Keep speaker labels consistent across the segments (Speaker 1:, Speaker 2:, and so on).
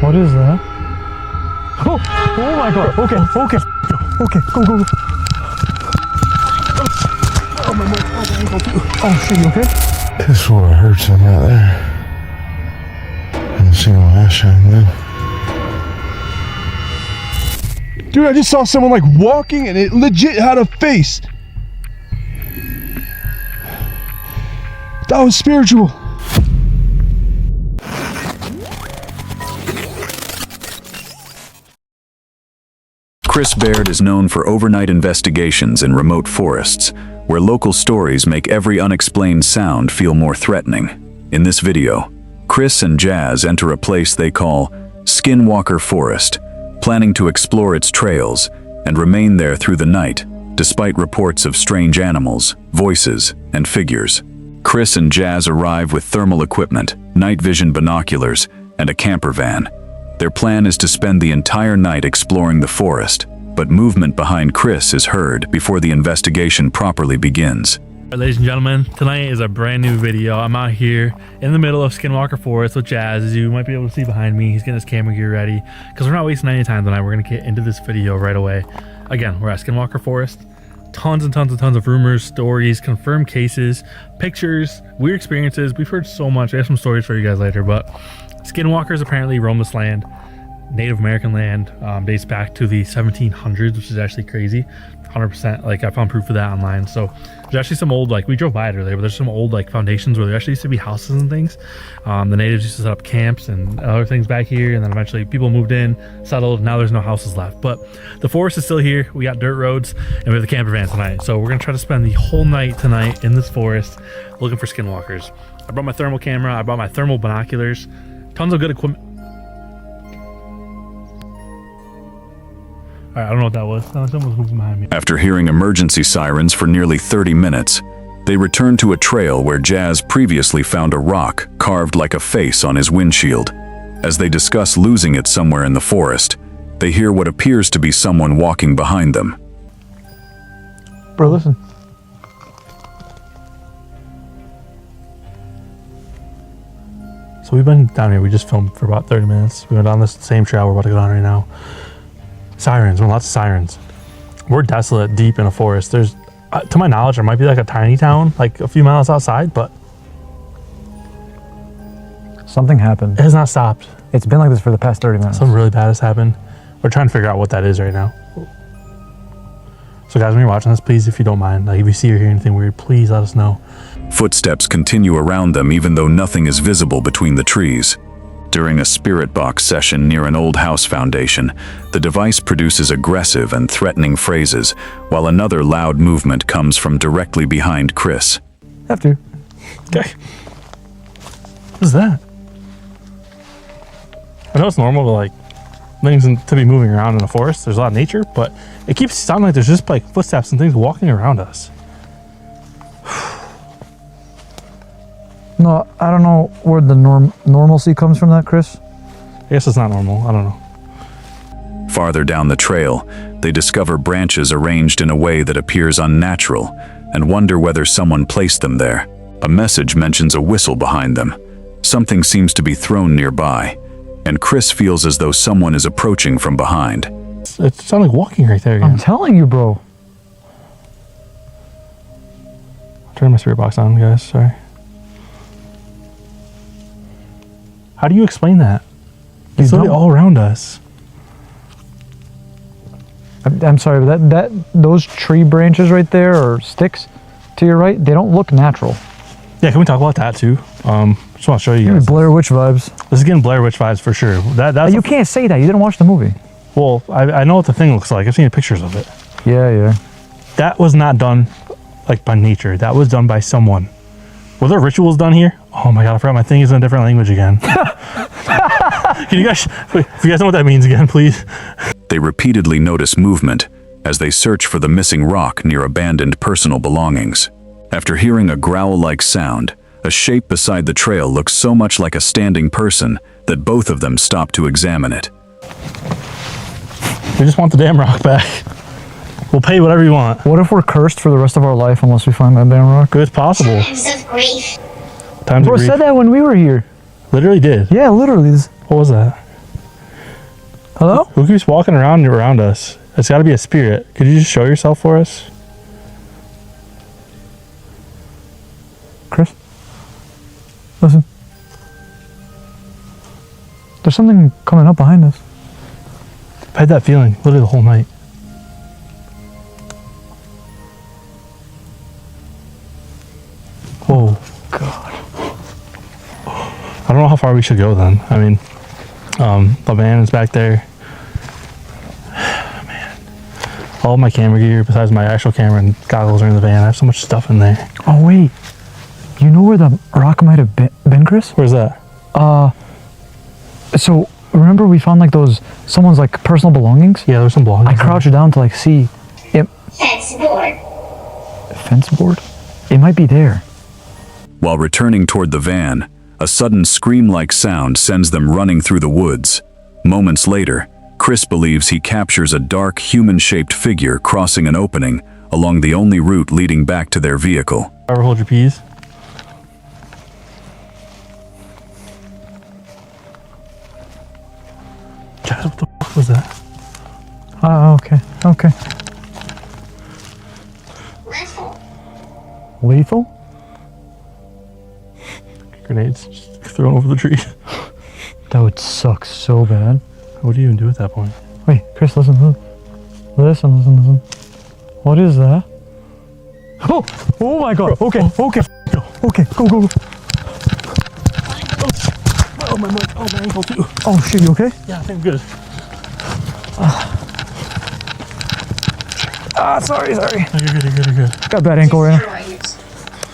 Speaker 1: What is that? Oh, oh my god. Okay, okay. Okay, go, go, go. Oh, my ankle too. Oh, shit, you okay?
Speaker 2: This one hurts him right there. I haven't seen him last time, man. Dude, I just saw someone like walking and it legit had a face. That was spiritual.
Speaker 3: Chris Baird is known for overnight investigations in remote forests, where local stories make every unexplained sound feel more threatening. In this video, Chris and Jazz enter a place they call Skinwalker Forest, planning to explore its trails and remain there through the night, despite reports of strange animals, voices, and figures. Chris and Jazz arrive with thermal equipment, night vision binoculars, and a camper van. Their plan is to spend the entire night exploring the forest, but movement behind Chris is heard before the investigation properly begins.
Speaker 4: Ladies and gentlemen, tonight is a brand new video. I'm out here in the middle of Skinwalker Forest with Jazz, as you might be able to see behind me. He's getting his camera gear ready because we're not wasting any time tonight. We're going to get into this video right away. Again, we're at Skinwalker Forest. Tons and tons of rumors, stories, confirmed cases, pictures, weird experiences. We've heard so much. I have some stories for you guys later, but Skinwalkers apparently roam this land. Native American land, dates back to the 1700s, which is actually crazy. 100%, like I found proof of that online. So there's actually some old, like we drove by it earlier, but there's some old like foundations where there actually used to be houses and things. The natives used to set up camps and other things back here, and then eventually people moved in, settled. Now there's no houses left, but the forest is still here. We got dirt roads and we have the camper van tonight. So we're gonna try to spend the whole night tonight in this forest looking for skinwalkers. I brought my thermal camera, I brought my thermal binoculars, tons of good equipment. All right, I don't know what that was. Someone was moving behind me.
Speaker 3: After hearing emergency sirens for nearly 30 minutes, they return to a trail where Jazz previously found a rock carved like a face on his windshield. As they discuss losing it somewhere in the forest, they hear what appears to be someone walking behind them.
Speaker 1: Bro, listen.
Speaker 4: So we've been down here. We just filmed for about 30 minutes. We went down this same trail we're about to go down right now. Sirens, lots of sirens. We're desolate, deep in a forest. There's, to my knowledge, there might be like a tiny town, like a few miles outside, but
Speaker 1: Something happened.
Speaker 4: it has not stopped.
Speaker 1: It's been like this for the past 30 minutes.
Speaker 4: Something really bad has happened. We're trying to figure out what that is right now. So guys, when you're watching this, please, if you don't mind, like if you see or hear anything weird, please let us know.
Speaker 3: Footsteps continue around them even though nothing is visible between the trees. During a spirit box session near an old house foundation, the device produces aggressive and threatening phrases, while another loud movement comes from directly behind Chris.
Speaker 1: Have to.
Speaker 4: Okay. What is that? I know it's normal to like things to be moving around in the forest. There's a lot of nature, but it keeps sounding like there's just like footsteps and things walking around us.
Speaker 1: No, I don't know where the normalcy comes from that, Chris.
Speaker 4: I guess it's not normal. I don't know.
Speaker 3: Farther down the trail, they discover branches arranged in a way that appears unnatural and wonder whether someone placed them there. A message mentions a whistle behind them. Something seems to be thrown nearby, and Chris feels as though someone is approaching from behind.
Speaker 4: It sounds like walking right there again.
Speaker 1: I'm telling you, bro.
Speaker 4: Turn my spirit box on, guys. Sorry. How do you explain that? It's literally all around us.
Speaker 1: I'm sorry, but those tree branches right there, or sticks to your right, they don't look natural.
Speaker 4: Yeah, can we talk about that too? Just want to show you guys.
Speaker 1: Blair Witch vibes.
Speaker 4: This is getting Blair Witch vibes for sure. That's
Speaker 1: You can't say that. You didn't watch the movie.
Speaker 4: Well, I know what the thing looks like. I've seen pictures of it.
Speaker 1: Yeah.
Speaker 4: That was not done like by nature. That was done by someone. Were there rituals done here? Oh my god, I forgot my thing is in a different language again. Can you guys, if you guys know what that means again, please.
Speaker 3: They repeatedly notice movement as they search for the missing rock near abandoned personal belongings. After hearing a growl-like sound, a shape beside the trail looks so much like a standing person that both of them stop to examine it.
Speaker 4: We just want the damn rock back. We'll pay whatever you want.
Speaker 1: What if we're cursed for the rest of our life unless we find that damn rock?
Speaker 4: It's possible.
Speaker 5: Times of grief.
Speaker 4: Times
Speaker 1: Bro
Speaker 4: of grief.
Speaker 1: said that when we were here.
Speaker 4: Literally did.
Speaker 1: Yeah, literally.
Speaker 4: What was that?
Speaker 1: Hello?
Speaker 4: Who keeps walking around us? It's got to be a spirit. Could you just show yourself for us?
Speaker 1: Chris? Listen. There's something coming up behind us.
Speaker 4: I've had that feeling literally the whole night. Whoa.
Speaker 1: God.
Speaker 4: I don't know how far we should go then. I mean, the van is back there. Man. All my camera gear besides my actual camera and goggles are in the van. I have so much stuff in there.
Speaker 1: Oh, wait. You know where the rock might have been, Chris?
Speaker 4: Where's that?
Speaker 1: So remember we found like someone's like personal belongings?
Speaker 4: Yeah, there's some belongings.
Speaker 1: I crouched down to like see it.
Speaker 5: Fence board.
Speaker 1: Fence board? It might be there.
Speaker 3: While returning toward the van, a sudden scream-like sound sends them running through the woods. Moments later, Chris believes he captures a dark, human-shaped figure crossing an opening along the only route leading back to their vehicle.
Speaker 4: Ever hold your peas? Guys, what the fuck was that?
Speaker 1: Okay. Okay.
Speaker 5: Lethal.
Speaker 1: Lethal?
Speaker 4: Grenades just thrown over the tree.
Speaker 1: That would suck so bad.
Speaker 4: What do you even do at that point?
Speaker 1: Wait, Chris, listen. Listen. What is that? Oh my God. Okay. Okay, go.
Speaker 4: Oh, my ankle too.
Speaker 1: Oh shit, you okay?
Speaker 4: Yeah, I think I'm good.
Speaker 1: Sorry.
Speaker 4: You're good.
Speaker 1: Got a bad ankle right now.
Speaker 5: Destroy it.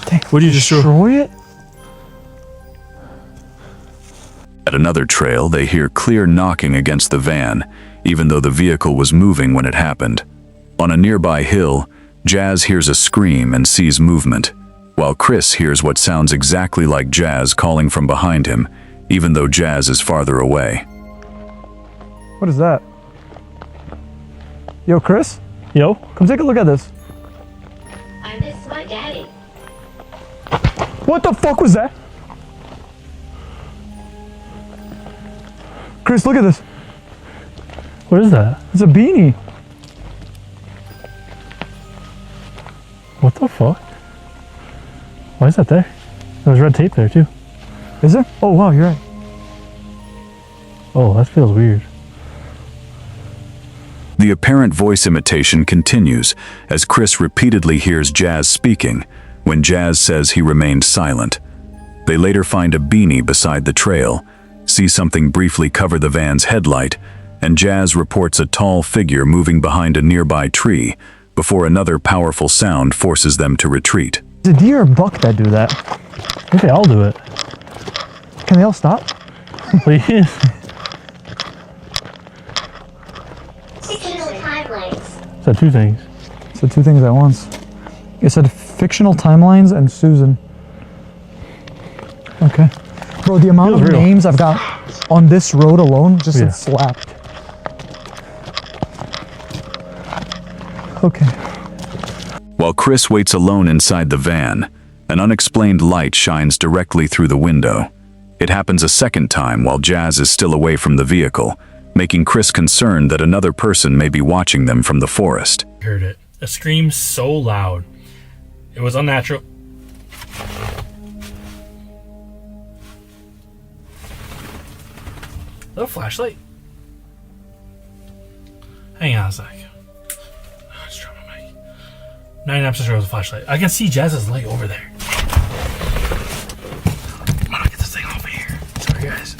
Speaker 1: Dang.
Speaker 4: What do you
Speaker 1: Destroy it?
Speaker 3: At another trail, they hear clear knocking against the van, even though the vehicle was moving when it happened. On a nearby hill, Jazz hears a scream and sees movement, while Chris hears what sounds exactly like Jazz calling from behind him, even though Jazz is farther away.
Speaker 1: What is that? Yo, Chris?
Speaker 4: Yo?
Speaker 1: Come take a look at this.
Speaker 5: I miss my daddy.
Speaker 1: What the fuck was that? Chris, look at this.
Speaker 4: What is that?
Speaker 1: It's a beanie.
Speaker 4: What the fuck? Why is that there? There's red tape there too.
Speaker 1: Is there? Oh wow, you're right.
Speaker 4: Oh, that feels weird.
Speaker 3: The apparent voice imitation continues as Chris repeatedly hears Jazz speaking when Jazz says he remained silent. They later find a beanie beside the trail, see something briefly cover the van's headlight, and Jazz reports a tall figure moving behind a nearby tree before another powerful sound forces them to retreat.
Speaker 1: Is it deer or buck that do that?
Speaker 4: I think they all do it.
Speaker 1: Can they all stop?
Speaker 4: Please.
Speaker 5: Fictional timelines.
Speaker 4: Said two things.
Speaker 1: So two things at once. It said fictional timelines and Susan. Okay. Bro, the amount
Speaker 4: Feels
Speaker 1: of
Speaker 4: real.
Speaker 1: names I've got on this road alone just
Speaker 4: Yeah.
Speaker 1: slapped. Okay.
Speaker 3: While Chris waits alone inside the van, an unexplained light shines directly through the window. It happens a second time while Jazz is still away from the vehicle, making Chris concerned that another person may be watching them from the forest.
Speaker 4: Heard it. A scream so loud. It was unnatural. Is that a flashlight? Hang on a sec. I just dropped my mic. 99% sure it was a flashlight. I can see Jazz's light over there. I'm gonna get this thing off of here. Sorry, guys.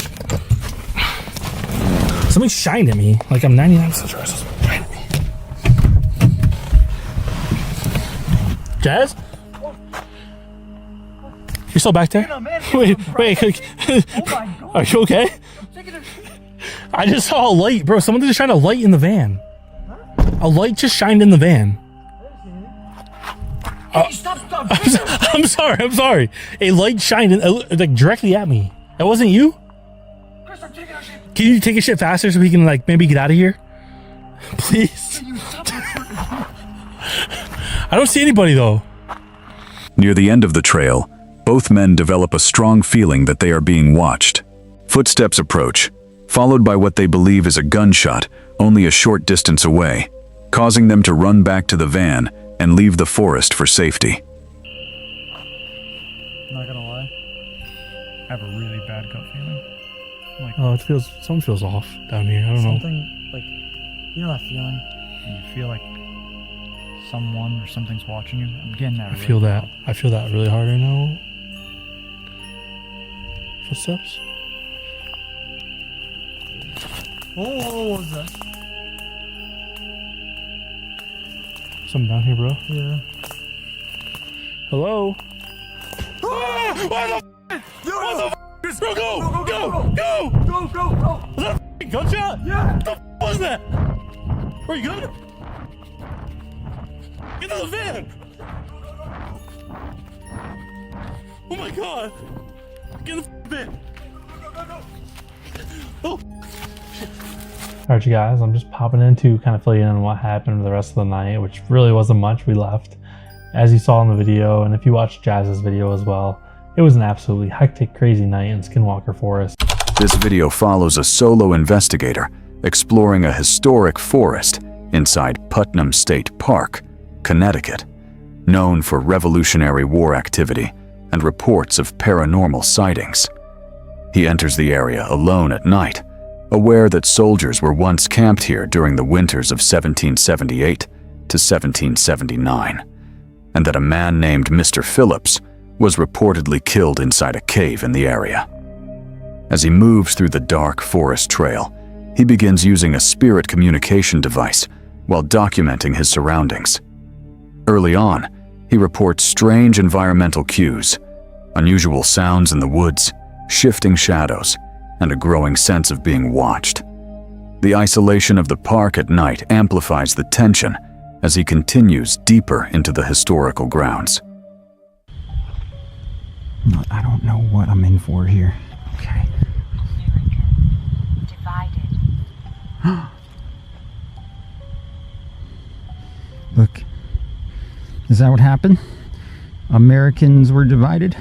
Speaker 4: Something shined at me. Like I'm 99% sure something shined at me. Jazz? You're still back there? Wait. Are you okay? I just saw a light, bro. Someone just shined a light in the van. A light just shined in the van. I'm sorry. A light shined like directly at me. That wasn't you? Can you take a shit faster so we can like maybe get out of here? Please. I don't see anybody though.
Speaker 3: Near the end of the trail, both men develop a strong feeling that they are being watched. Footsteps approach, followed by what they believe is a gunshot only a short distance away, causing them to run back to the van and leave the forest for safety.
Speaker 1: Not gonna lie, I have a really bad gut feeling. Like,
Speaker 4: Oh, something feels off down here. I don't know.
Speaker 1: something, like, you know that feeling when you feel like someone or something's watching you? I'm getting that.
Speaker 4: I feel that. I feel that really hard right now. Footsteps?
Speaker 1: Oh, what was that?
Speaker 4: Something down here, bro.
Speaker 1: Yeah.
Speaker 4: Hello? What the f? Bro, go! Go! Was that a gunshot? Yeah! What the f was that? Are you good? Get out of the van! Oh my god! Get in the van! Oh! Alright, you guys, I'm just popping in to kind of fill you in on what happened for the rest of the night, which really wasn't much. We left, as you saw in the video, and if you watched Jazz's video as well, it was an absolutely hectic, crazy night in Skinwalker Forest.
Speaker 3: This video follows a solo investigator exploring a historic forest inside Putnam State Park, Connecticut, known for Revolutionary War activity and reports of paranormal sightings. He enters the area alone at night, aware that soldiers were once camped here during the winters of 1778 to 1779, and that a man named Mr. Phillips was reportedly killed inside a cave in the area. As he moves through the dark forest trail, he begins using a spirit communication device while documenting his surroundings. Early on, he reports strange environmental cues, unusual sounds in the woods, shifting shadows, and a growing sense of being watched. The isolation of the park at night amplifies the tension as he continues deeper into the historical grounds.
Speaker 6: I don't know what I'm in for here. Okay.
Speaker 7: Divided.
Speaker 6: Look. Is that what happened? Americans were divided?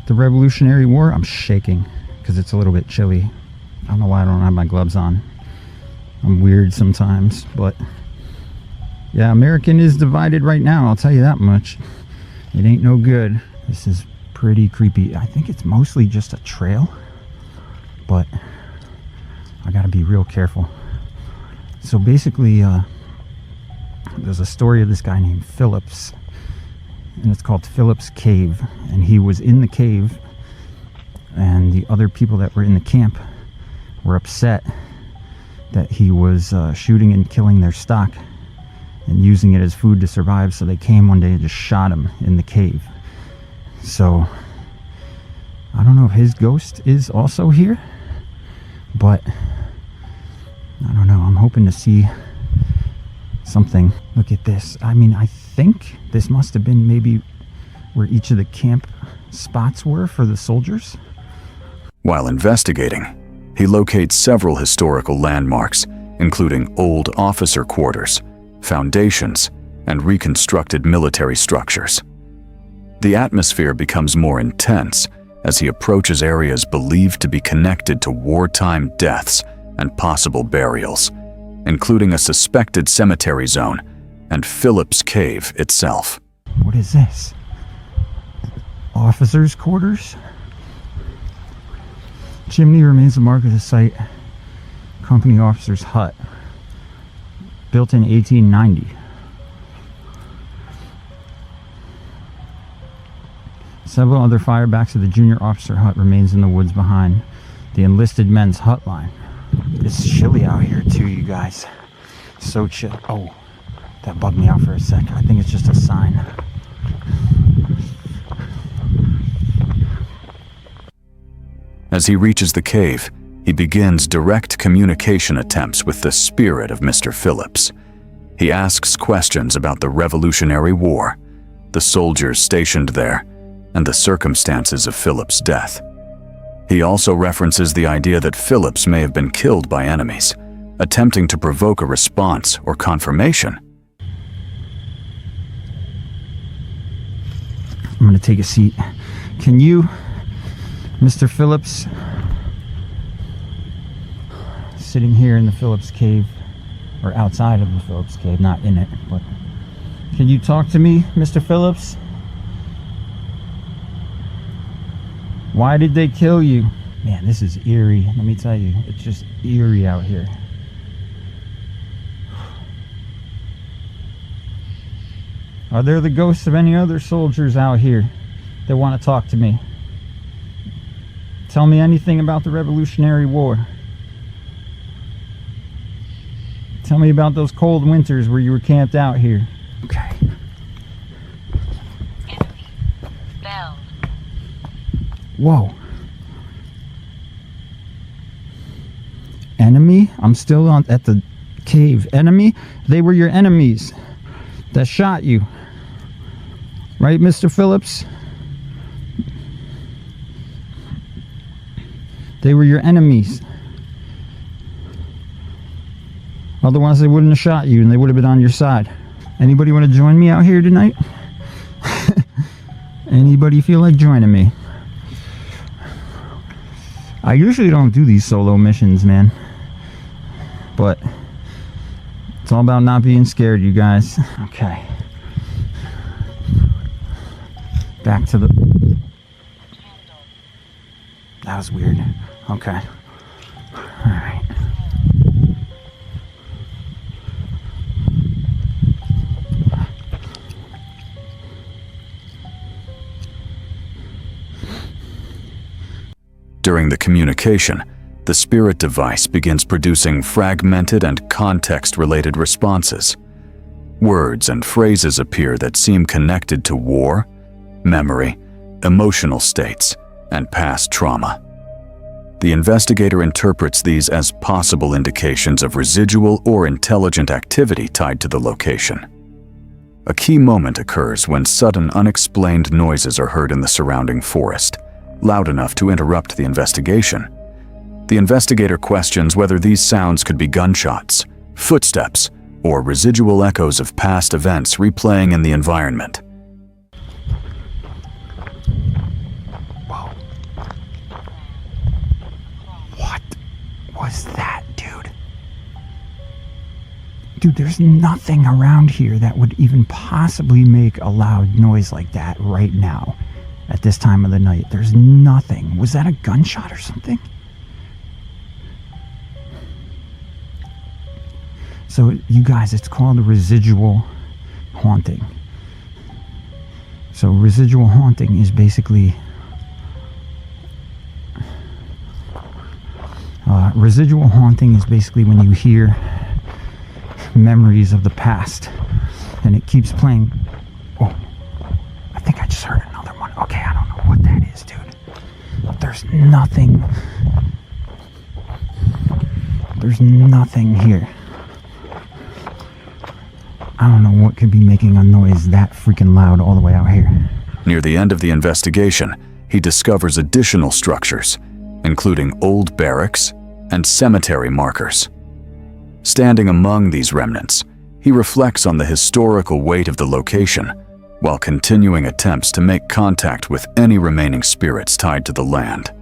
Speaker 6: The Revolutionary War? I'm shaking because it's a little bit chilly. I don't know why I don't have my gloves on. I'm weird sometimes, but yeah, American is divided right now, I'll tell you that much. It ain't no good. This is pretty creepy. I think it's mostly just a trail, but I gotta be real careful. So basically, there's a story of this guy named Phillips, and it's called Phillips Cave, and he was in the cave, and the other people that were in the camp were upset that he was shooting and killing their stock and using it as food to survive, so they came one day and just shot him in the cave. So I don't know if his ghost is also here, but I don't know. I'm hoping to see something. Look at this. I mean, I think this must have been maybe where each of the camp spots were for the soldiers.
Speaker 3: While investigating, he locates several historical landmarks, including old officer quarters, foundations, and reconstructed military structures. The atmosphere becomes more intense as he approaches areas believed to be connected to wartime deaths and possible burials, including a suspected cemetery zone and Phillips Cave itself.
Speaker 6: What is this? Officers' quarters? Chimney remains the mark of the site. Company officer's hut. Built in 1890. Several other firebacks of the junior officer hut remains in the woods behind the enlisted men's hut line. It's chilly out here too, you guys. So chill. Oh, that bugged me out for a sec. I think it's just a sign.
Speaker 3: As he reaches the cave, he begins direct communication attempts with the spirit of Mr. Phillips. He asks questions about the Revolutionary War, the soldiers stationed there, and the circumstances of Phillips' death. He also references the idea that Phillips may have been killed by enemies, attempting to provoke a response or confirmation.
Speaker 6: I'm going to take a seat. Can you, Mr. Phillips, sitting here in the Phillips Cave, or outside of the Phillips Cave, not in it, but can you talk to me, Mr. Phillips? Why did they kill you? Man, this is eerie. Let me tell you, it's just eerie out here. Are there the ghosts of any other soldiers out here that want to talk to me? Tell me anything about the Revolutionary War. Tell me about those cold winters where you were camped out here. Okay.
Speaker 8: Bell.
Speaker 6: Whoa. Enemy? I'm still at the cave. Enemy? They were your enemies that shot you. Right, Mr. Phillips? They were your enemies. Otherwise they wouldn't have shot you and they would have been on your side. Anybody want to join me out here tonight? Anybody feel like joining me? I usually don't do these solo missions, man. But it's all about not being scared, you guys. Okay. Back to the... That was weird. Okay. Alright.
Speaker 3: During the communication, the spirit device begins producing fragmented and context-related responses. Words and phrases appear that seem connected to war, memory, emotional states, and past trauma. The investigator interprets these as possible indications of residual or intelligent activity tied to the location. A key moment occurs when sudden, unexplained noises are heard in the surrounding forest, loud enough to interrupt the investigation. The investigator questions whether these sounds could be gunshots, footsteps, or residual echoes of past events replaying in the environment.
Speaker 6: Whoa. What was that, dude? Dude, there's nothing around here that would even possibly make a loud noise like that right now. At this time of the night, there's nothing. Was that a gunshot or something? So, you guys, it's called a residual haunting. So, residual haunting is basically... residual haunting is basically when you hear memories of the past, and it keeps playing... Oh, I think I just heard another one. Okay, I don't know what that is, dude. There's nothing. There's nothing here. I don't know what could be making a noise that freaking loud all the way out here.
Speaker 3: Near the end of the investigation, he discovers additional structures, including old barracks and cemetery markers. Standing among these remnants, he reflects on the historical weight of the location, while continuing attempts to make contact with any remaining spirits tied to the land.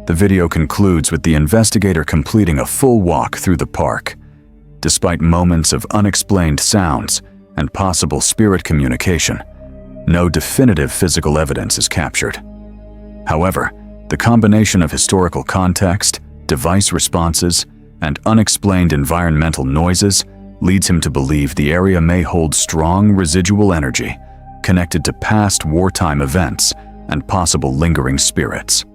Speaker 3: The video concludes with the investigator completing a full walk through the park. Despite moments of unexplained sounds and possible spirit communication, no definitive physical evidence is captured. However, the combination of historical context, device responses, and unexplained environmental noises leads him to believe the area may hold strong residual energy connected to past wartime events and possible lingering spirits.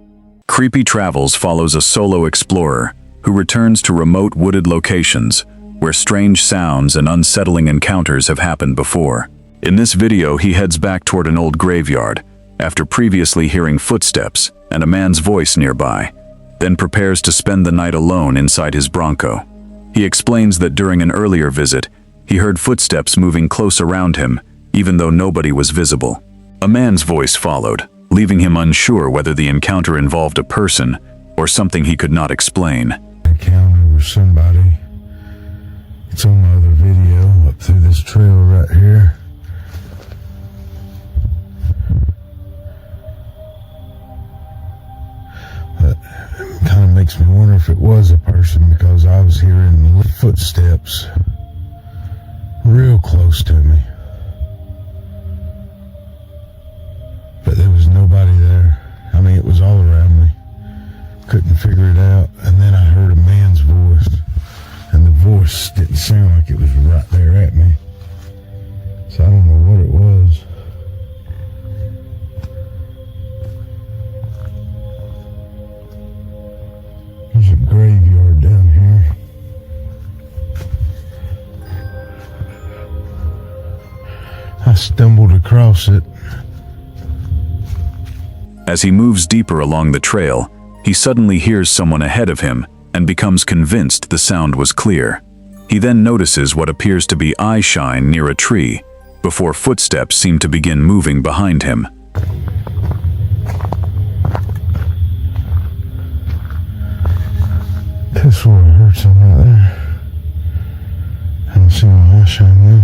Speaker 3: Creepy Travels follows a solo explorer who returns to remote wooded locations where strange sounds and unsettling encounters have happened before. In this video, he heads back toward an old graveyard after previously hearing footsteps and a man's voice nearby, then prepares to spend the night alone inside his Bronco. He explains that during an earlier visit, he heard footsteps moving close around him, even though nobody was visible. A man's voice followed, leaving him unsure whether the encounter involved a person or something he could not explain.
Speaker 2: Encounter with somebody. It's on my other video up through this trail right here. But it kind of makes me wonder if it was a person. person because I was hearing footsteps real close to me. But there was nobody there. I mean, it was all around me. Couldn't figure it out. And then I heard a man's voice. And the voice didn't sound like it was right there at me. So I don't know what it was. There's a graveyard down here. I stumbled across it.
Speaker 3: As he moves deeper along the trail, he suddenly hears someone ahead of him and becomes convinced the sound was clear. He then notices what appears to be eye shine near a tree, before footsteps seem to begin moving behind him.
Speaker 2: This is where I heard something right there. I don't see my eye shine though.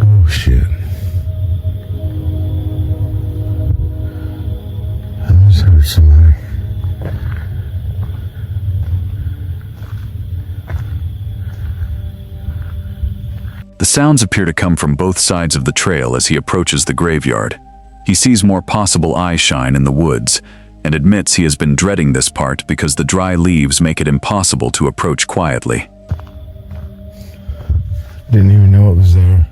Speaker 2: Oh shit. I just heard somebody.
Speaker 3: The sounds appear to come from both sides of the trail as he approaches the graveyard. He sees more possible eye shine in the woods, and admits he has been dreading this part because the dry leaves make it impossible to approach quietly.
Speaker 2: Didn't even know it was there.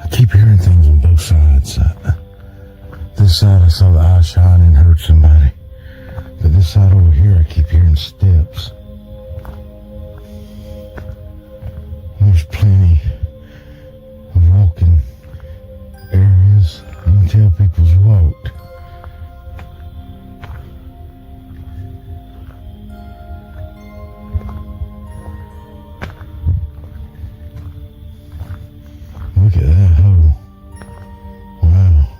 Speaker 2: I keep hearing things on both sides. This side I saw the eye shine and heard somebody. But this side over here I keep hearing steps. There's plenty of walking areas. You can tell people's walked. Look at that hole. Wow.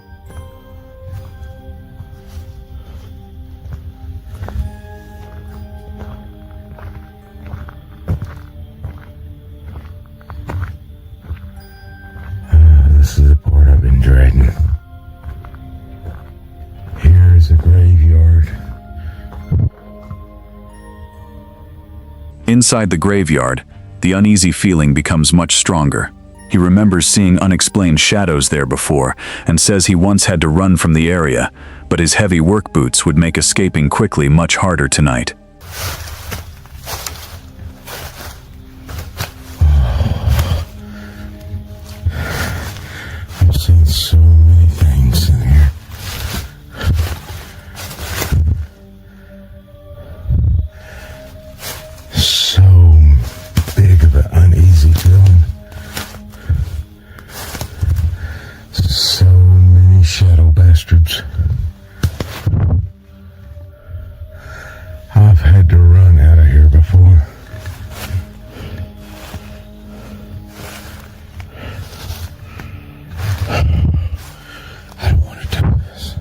Speaker 2: This is the part I've been dreading. Here is a graveyard.
Speaker 3: Inside the graveyard, the uneasy feeling becomes much stronger. He remembers seeing unexplained shadows there before and says he once had to run from the area, but his heavy work boots would make escaping quickly much harder tonight.
Speaker 2: I've seen so many things in here. So big of an uneasy feeling. So many shadow bastards. I've had to run out of here before. I don't want to do this.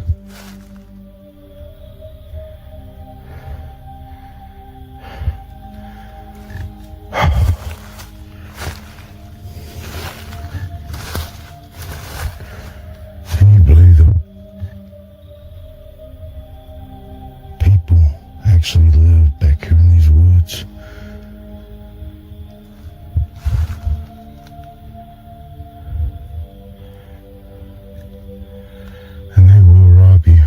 Speaker 2: Can you believe that people actually live back here in these woods? And they will rob you.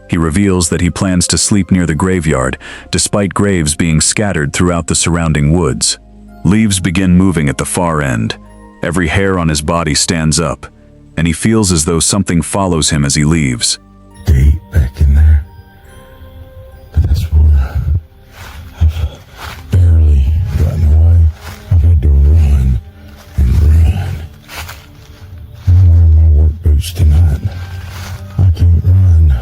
Speaker 3: He reveals that he plans to sleep near the graveyard, despite graves being scattered throughout the surrounding woods. Leaves begin moving at the far end. Every hair on his body stands up, and he feels as though something follows him as he leaves.
Speaker 2: Gate back in there. But that's where I've barely gotten away. I've had to run and run. I'm wearing my work boots tonight. I can't run.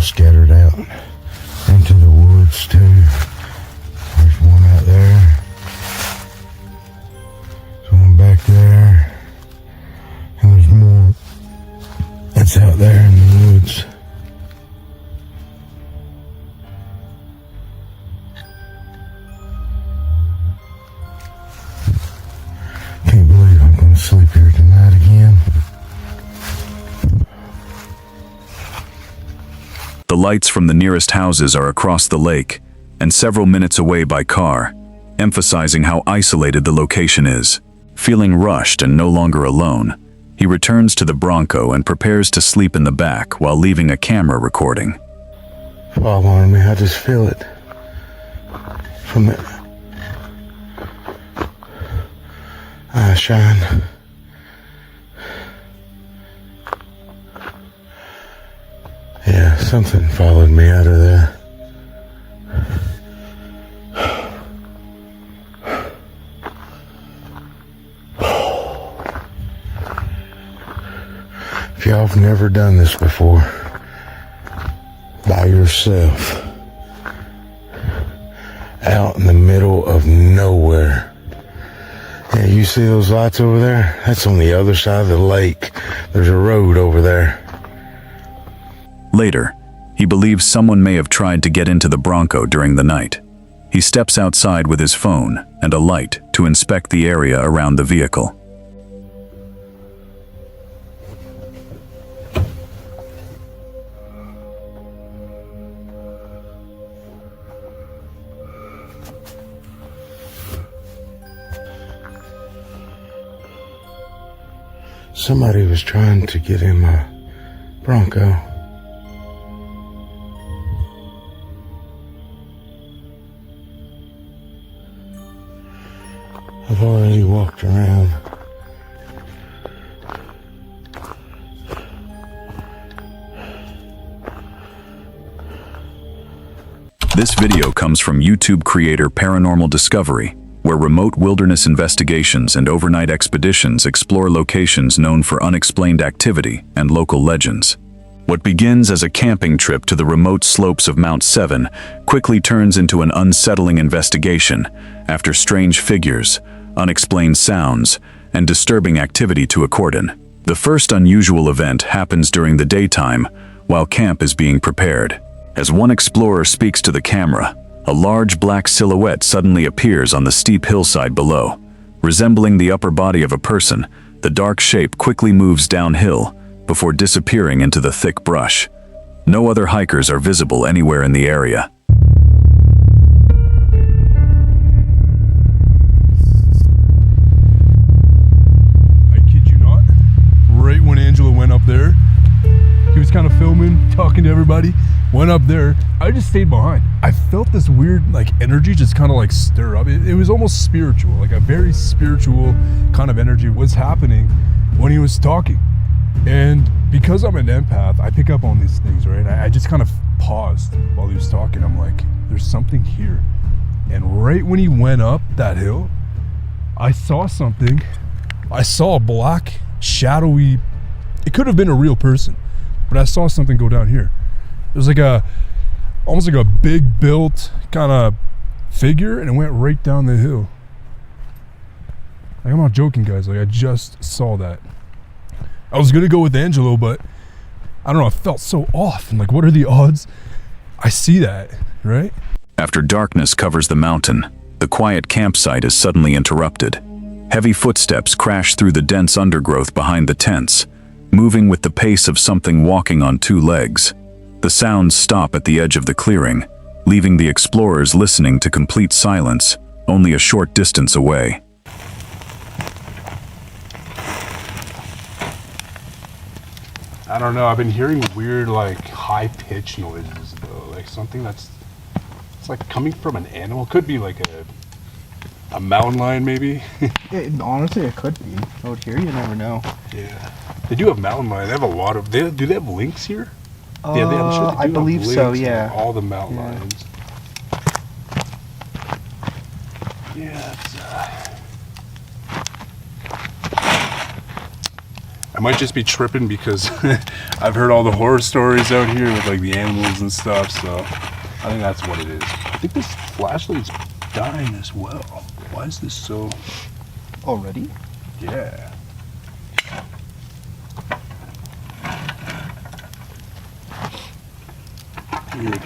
Speaker 2: scattered out into the woods too. There's one out there. There's one back there. And there's more that's out there in the woods. Can't believe I'm going to sleep here tonight again.
Speaker 3: The lights from the nearest houses are across the lake and several minutes away by car, emphasizing how isolated the location is. Feeling rushed and no longer alone, he returns to the Bronco and prepares to sleep in the back while leaving a camera recording.
Speaker 2: Following me, I just feel it from the eye shine. Yeah, something followed me out of there. If y'all have never done this before, by yourself, out in the middle of nowhere. Yeah, you see those lights over there? That's on the other side of the lake. There's a road over there.
Speaker 3: Later, he believes someone may have tried to get into the Bronco during the night. He steps outside with his phone and a light to inspect the area around the vehicle.
Speaker 2: Somebody was trying to get in my Bronco. I've already walked around.
Speaker 3: This video comes from YouTube creator Paranormal Discovery, where remote wilderness investigations and overnight expeditions explore locations known for unexplained activity and local legends. What begins as a camping trip to the remote slopes of Mount 7 quickly turns into an unsettling investigation after strange figures, unexplained sounds, and disturbing activity to accord. The first unusual event happens during the daytime while camp is being prepared. As one explorer speaks to the camera, a large black silhouette suddenly appears on the steep hillside below. Resembling the upper body of a person, the dark shape quickly moves downhill before disappearing into the thick brush. No other hikers are visible anywhere in the area.
Speaker 9: I kid you not, right when Angela went up there, he was kind of filming, talking to everybody, went up there, I just stayed behind. I felt this weird energy just kind of stir up. It was almost spiritual, like a very spiritual kind of energy was happening when he was talking. And because I'm an empath, I pick up on these things, right? I just kind of paused while he was talking. I'm like, there's something here. And right when he went up that hill, I saw something. I saw a black, shadowy, it could have been a real person, but I saw something go down here. It was almost like a big built kind of figure, and it went right down the hill. I'm not joking, guys. I just saw that. I was gonna go with Angelo, but I don't know, I felt so off. And what are the odds I see that, right?
Speaker 3: After darkness covers the mountain, the quiet campsite is suddenly interrupted. Heavy footsteps crash through the dense undergrowth behind the tents, moving with the pace of something walking on two legs. The sounds stop at the edge of the clearing, leaving the explorers listening to complete silence, only a short distance away.
Speaker 9: I don't know, I've been hearing weird high-pitched noises though, something it's coming from an animal. Could be a mountain lion maybe.
Speaker 7: Honestly, it could be. Out here, you never know.
Speaker 9: Yeah, they do have mountain lions. They have a lot of. Do they have lynx here? Yeah, I'm sure they do.
Speaker 7: I believe
Speaker 9: have
Speaker 7: so.
Speaker 9: lynx,
Speaker 7: Yeah.
Speaker 9: All the mountain lions. Yeah, I might just be tripping because I've heard all the horror stories out here with like the animals and stuff, so I think that's what it is. I think this flashlight's dying as well. Why is this so...
Speaker 7: Already?
Speaker 9: Yeah. Weird.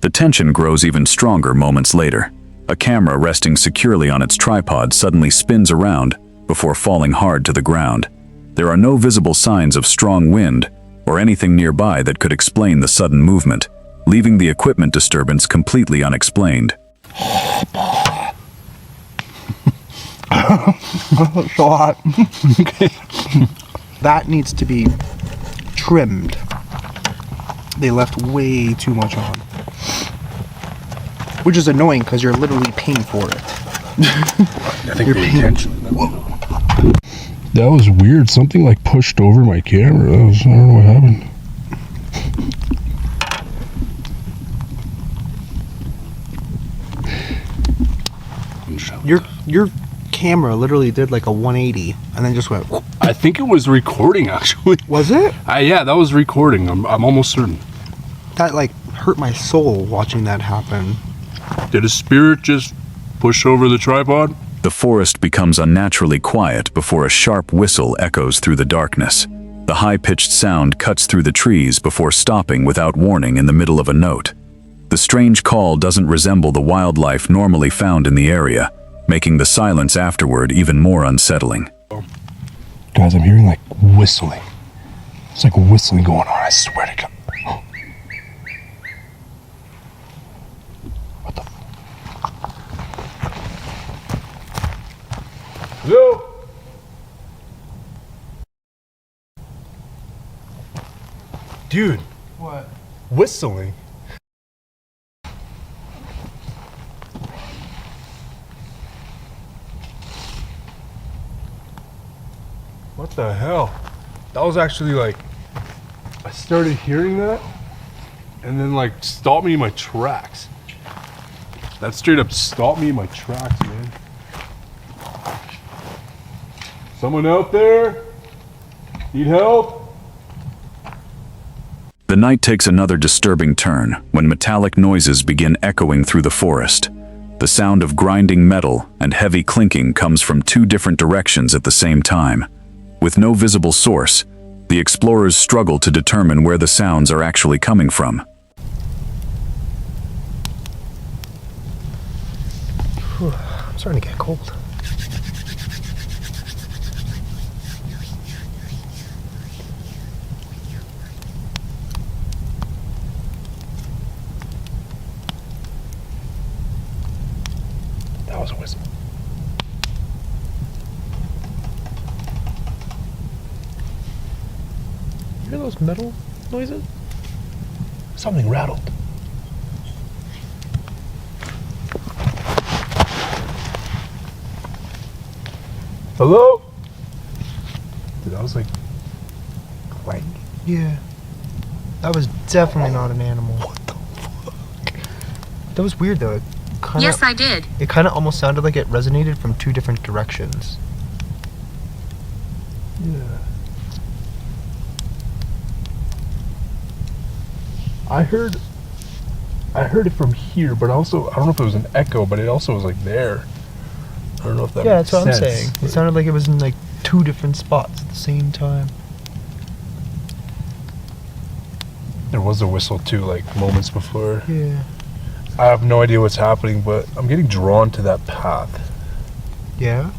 Speaker 3: The tension grows even stronger moments later. A camera resting securely on its tripod suddenly spins around before falling hard to the ground. There are no visible signs of strong wind or anything nearby that could explain the sudden movement, leaving the equipment disturbance completely unexplained.
Speaker 7: So hot. Okay. That needs to be trimmed. They left way too much on. Which is annoying because you're literally paying for it.
Speaker 9: I think they intentionally. That was weird. Something like pushed over my camera. I don't know what happened.
Speaker 7: Your camera literally did like a 180 and then just went.
Speaker 9: I think it was recording actually.
Speaker 7: Was it?
Speaker 9: Yeah, that was recording. I'm almost certain.
Speaker 7: That like hurt my soul watching that happen.
Speaker 9: Did a spirit just push over the tripod?
Speaker 3: The forest becomes unnaturally quiet before a sharp whistle echoes through the darkness. The high-pitched sound cuts through the trees before stopping without warning in the middle of a note. The strange call doesn't resemble the wildlife normally found in the area, making the silence afterward even more unsettling.
Speaker 9: Guys, I'm hearing like whistling. It's like whistling going on, I swear to God. What the f... Hello? Dude.
Speaker 7: What?
Speaker 9: Whistling. What the hell? That was actually like, I started hearing that and then like stopped me in my tracks. That straight up stopped me in my tracks, man. Someone out there? Need help?
Speaker 3: The night takes another disturbing turn when metallic noises begin echoing through the forest. The sound of grinding metal and heavy clinking comes from two different directions at the same time. With no visible source, the explorers struggle to determine where the sounds are actually coming from.
Speaker 7: I'm starting to get cold.
Speaker 9: That was a whistle.
Speaker 7: You hear those metal noises?
Speaker 9: Something rattled. Hello? Dude, that was like clank.
Speaker 7: Yeah. That was definitely not an animal. What the fuck? That was weird though.
Speaker 8: Yes, I did.
Speaker 7: It kind of almost sounded like it resonated from two different directions.
Speaker 9: Yeah. I heard it from here, but also I don't know if it was an echo, but it also was like there. I don't know if that
Speaker 7: Yeah,
Speaker 9: makes
Speaker 7: that's what
Speaker 9: sense.
Speaker 7: I'm saying. It sounded like it was in like two different spots at the same time.
Speaker 9: There was a whistle too, like moments before.
Speaker 7: Yeah.
Speaker 9: I have no idea what's happening, but I'm getting drawn to that path.
Speaker 7: Yeah?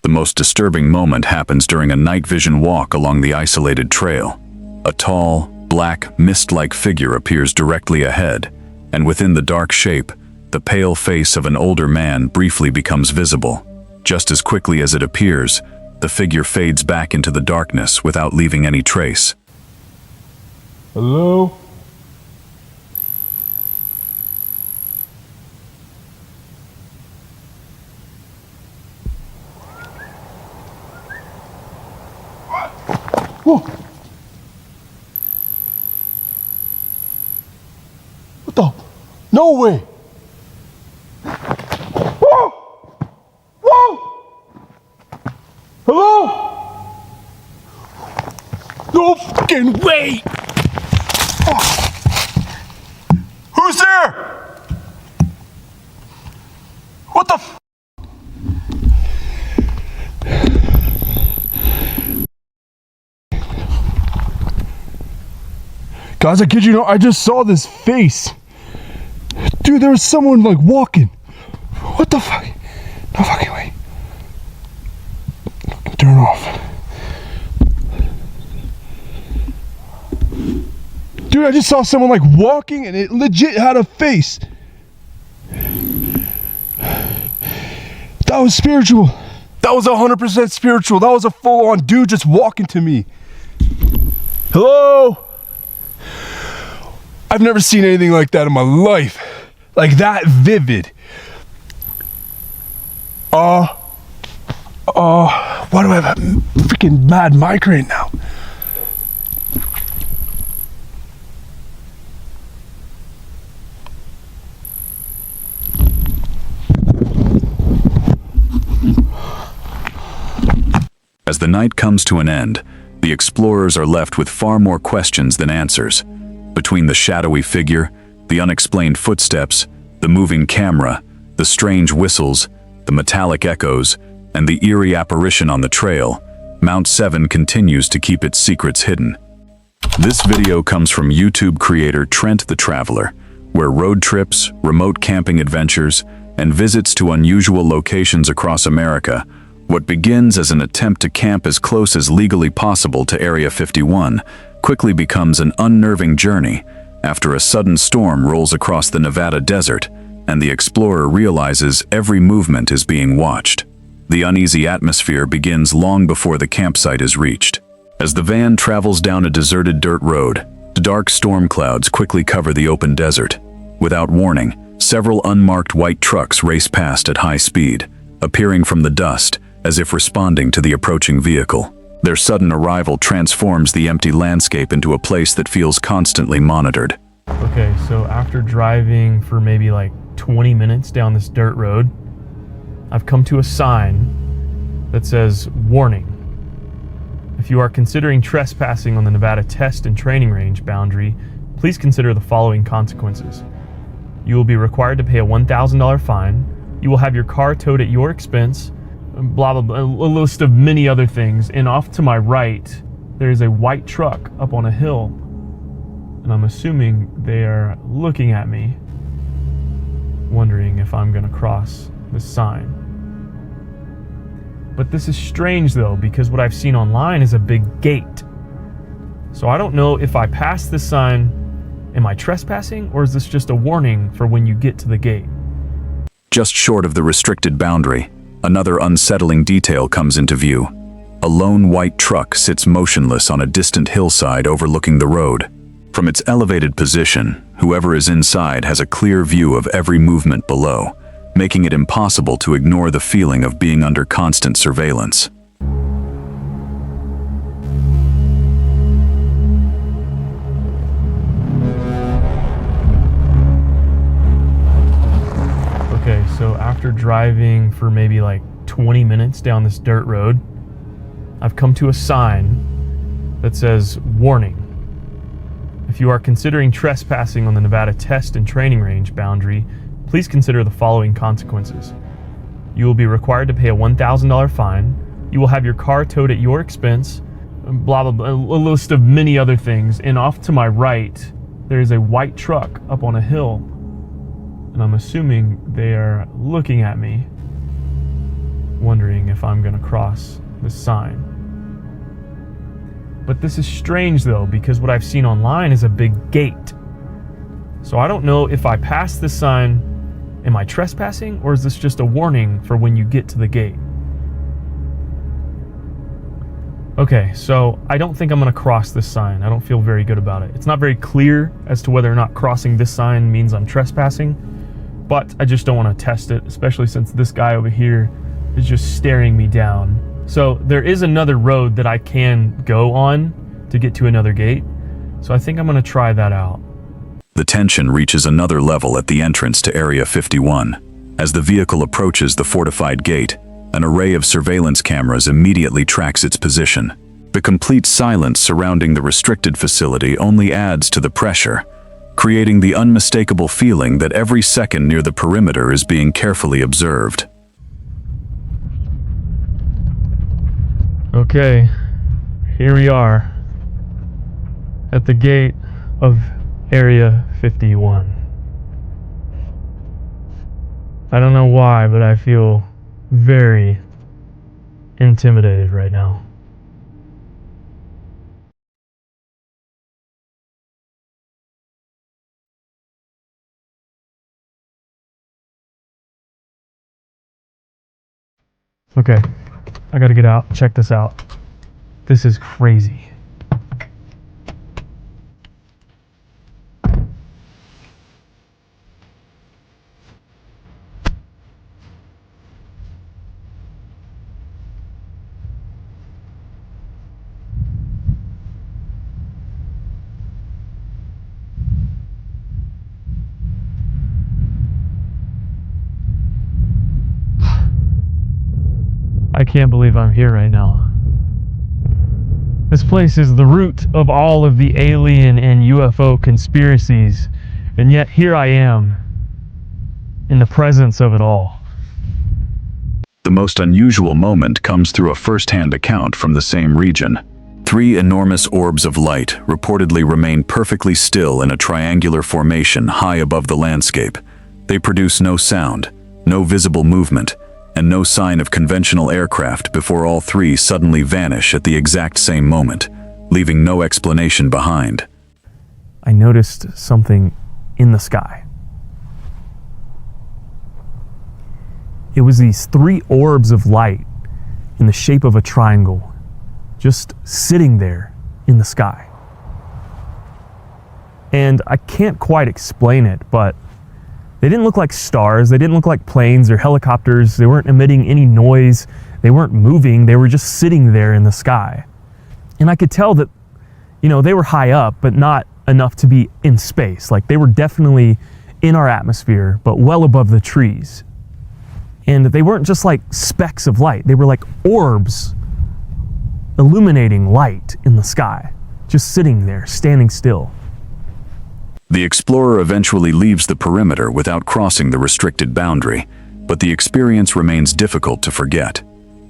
Speaker 3: The most disturbing moment happens during a night vision walk along the isolated trail. A tall, black, mist-like figure appears directly ahead, and within the dark shape, the pale face of an older man briefly becomes visible. Just as quickly as it appears, the figure fades back into the darkness without leaving any trace.
Speaker 9: Hello? Whoa! What the? No way. Whoa! Whoa! Hello? No fucking way! Oh. Who's there? What the f? Guys, I kid you not, I just saw this face. Dude, there was someone like walking. What the fuck? No fucking way. Turn off. Dude, I just saw someone like walking and it legit had a face. That was spiritual. That was 100% spiritual. That was a full-on dude just walking to me. Hello? I've never seen anything like that in my life. Like that vivid. Why do I have a freaking mad migraine now?
Speaker 3: As the night comes to an end, the explorers are left with far more questions than answers. Between the shadowy figure, the unexplained footsteps, the moving camera, the strange whistles, the metallic echoes, and the eerie apparition on the trail, Mount 7 continues to keep its secrets hidden. This video comes from YouTube creator Trent the Traveler, where road trips, remote camping adventures, and visits to unusual locations across America, what begins as an attempt to camp as close as legally possible to Area 51, quickly becomes an unnerving journey after a sudden storm rolls across the Nevada desert and the explorer realizes every movement is being watched. The uneasy atmosphere begins long before the campsite is reached. As the van travels down a deserted dirt road, dark storm clouds quickly cover the open desert. Without warning, several unmarked white trucks race past at high speed, appearing from the dust as if responding to the approaching vehicle. Their sudden arrival transforms the empty landscape into a place that feels constantly monitored.
Speaker 4: Okay, so after driving for maybe like 20 minutes down this dirt road, I've come to a sign that says, "Warning. If you are considering trespassing on the Nevada Test and Training Range boundary, please consider the following consequences. You will be required to pay a $1,000 fine. You will have your car towed at your expense, blah, blah, blah, a list of many other things. And off to my right, there is a white truck up on a hill. And I'm assuming they are looking at me, wondering if I'm going to cross this sign. But this is strange though, because what I've seen online is a big gate. So I don't know if I pass this sign, am I trespassing, or is this just a warning for when you get to the gate?
Speaker 3: Just short of the restricted boundary, another unsettling detail comes into view. A lone white truck sits motionless on a distant hillside overlooking the road. From its elevated position, whoever is inside has a clear view of every movement below, making it impossible to ignore the feeling of being under constant surveillance.
Speaker 4: Okay, so after driving for maybe like 20 minutes down this dirt road, I've come to a sign that says, "Warning. If you are considering trespassing on the Nevada Test and Training Range boundary, please consider the following consequences. You will be required to pay a $1,000 fine. You will have your car towed at your expense, blah, blah, blah, a list of many other things. And off to my right, there is a white truck up on a hill. And I'm assuming they are looking at me, wondering if I'm going to cross this sign. But this is strange though, because what I've seen online is a big gate. So I don't know if I pass this sign, am I trespassing, or is this just a warning for when you get to the gate? Okay, so I don't think I'm going to cross this sign. I don't feel very good about it. It's not very clear as to whether or not crossing this sign means I'm trespassing, but I just don't want to test it, especially since this guy over here is just staring me down. So there is another road that I can go on to get to another gate. So I think I'm going to try that out.
Speaker 3: The tension reaches another level at the entrance to Area 51. As the vehicle approaches the fortified gate, an array of surveillance cameras immediately tracks its position. The complete silence surrounding the restricted facility only adds to the pressure, creating the unmistakable feeling that every second near the perimeter is being carefully observed.
Speaker 1: Okay, here we are at the gate of Area 51. I don't know why, but I feel very intimidated right now. Okay, I gotta get out. Check this out. This is crazy. I can't believe I'm here right now. This place is the root of all of the alien and UFO conspiracies, and yet here I am, in the presence of it all.
Speaker 3: The most unusual moment comes through a first-hand account from the same region. 3 enormous orbs of light reportedly remain perfectly still in a triangular formation high above the landscape. They produce no sound, no visible movement, and no sign of conventional aircraft before all 3 suddenly vanish at the exact same moment, leaving no explanation behind.
Speaker 1: I noticed something in the sky. It was these 3 orbs of light in the shape of a triangle, just sitting there in the sky. And I can't quite explain it, but they didn't look like stars, they didn't look like planes or helicopters, they weren't emitting any noise, they weren't moving, they were just sitting there in the sky. And I could tell that, they were high up, but not enough to be in space. Like, they were definitely in our atmosphere, but well above the trees. And they weren't just like specks of light, they were like orbs illuminating light in the sky, just sitting there, standing still.
Speaker 3: The explorer eventually leaves the perimeter without crossing the restricted boundary, but the experience remains difficult to forget.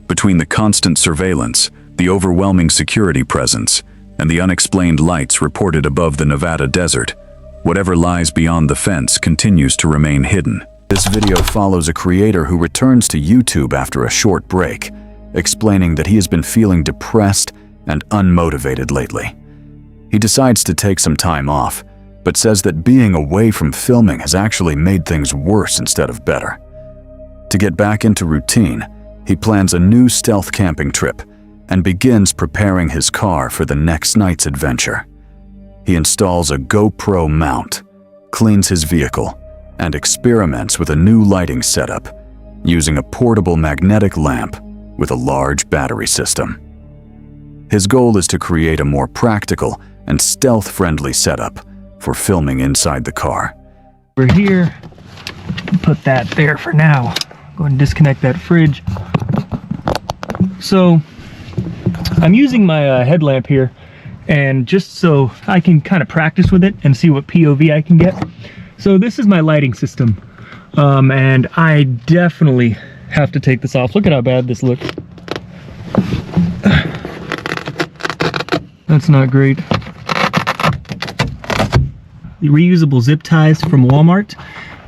Speaker 3: Between the constant surveillance, the overwhelming security presence, and the unexplained lights reported above the Nevada desert, whatever lies beyond the fence continues to remain hidden. This video follows a creator who returns to YouTube after a short break, explaining that he has been feeling depressed and unmotivated lately. He decides to take some time off, but says that being away from filming has actually made things worse instead of better. To get back into routine, he plans a new stealth camping trip and begins preparing his car for the next night's adventure. He installs a GoPro mount, cleans his vehicle, and experiments with a new lighting setup using a portable magnetic lamp with a large battery system. His goal is to create a more practical and stealth-friendly setup for filming inside the car.
Speaker 1: We're here. Put that there for now. Go ahead and disconnect that fridge. So, I'm using my headlamp here, and just so I can kind of practice with it and see what POV I can get. So this is my lighting system, and I definitely have to take this off. Look at how bad this looks. That's not great. The reusable zip ties from Walmart,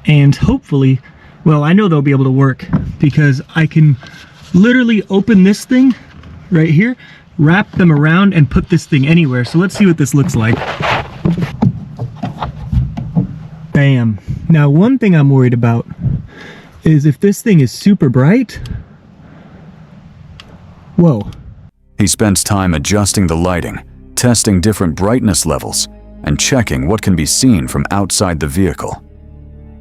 Speaker 1: and hopefully, well, I know they'll be able to work because I can literally open this thing right here, wrap them around, and put this thing anywhere. So let's see what this looks like. Bam. Now, one thing I'm worried about is if this thing is super bright. Whoa.
Speaker 3: He spends time adjusting the lighting, testing different brightness levels, and checking what can be seen from outside the vehicle.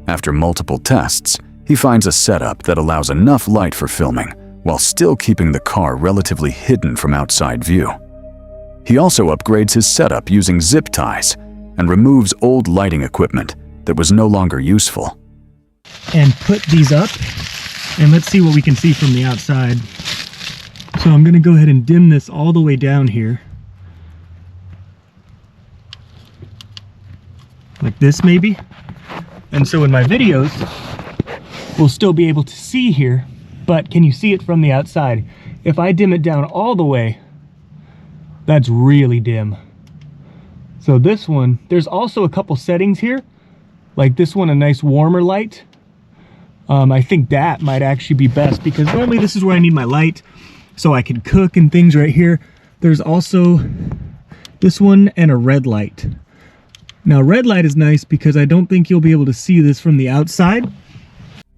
Speaker 3: After multiple tests, he finds a setup that allows enough light for filming while still keeping the car relatively hidden from outside view. He also upgrades his setup using zip ties and removes old lighting equipment that was no longer useful.
Speaker 1: And put these up, and let's see what we can see from the outside. So I'm gonna go ahead and dim this all the way down here. Like this maybe. And so in my videos, we'll still be able to see here, but can you see it from the outside? If I dim it down all the way, that's really dim. So this one, there's also a couple settings here. Like this one, a nice warmer light. I think that might actually be best because normally this is where I need my light so I can cook and things right here. There's also this one and a red light. Now red light is nice because I don't think you'll be able to see this from the outside.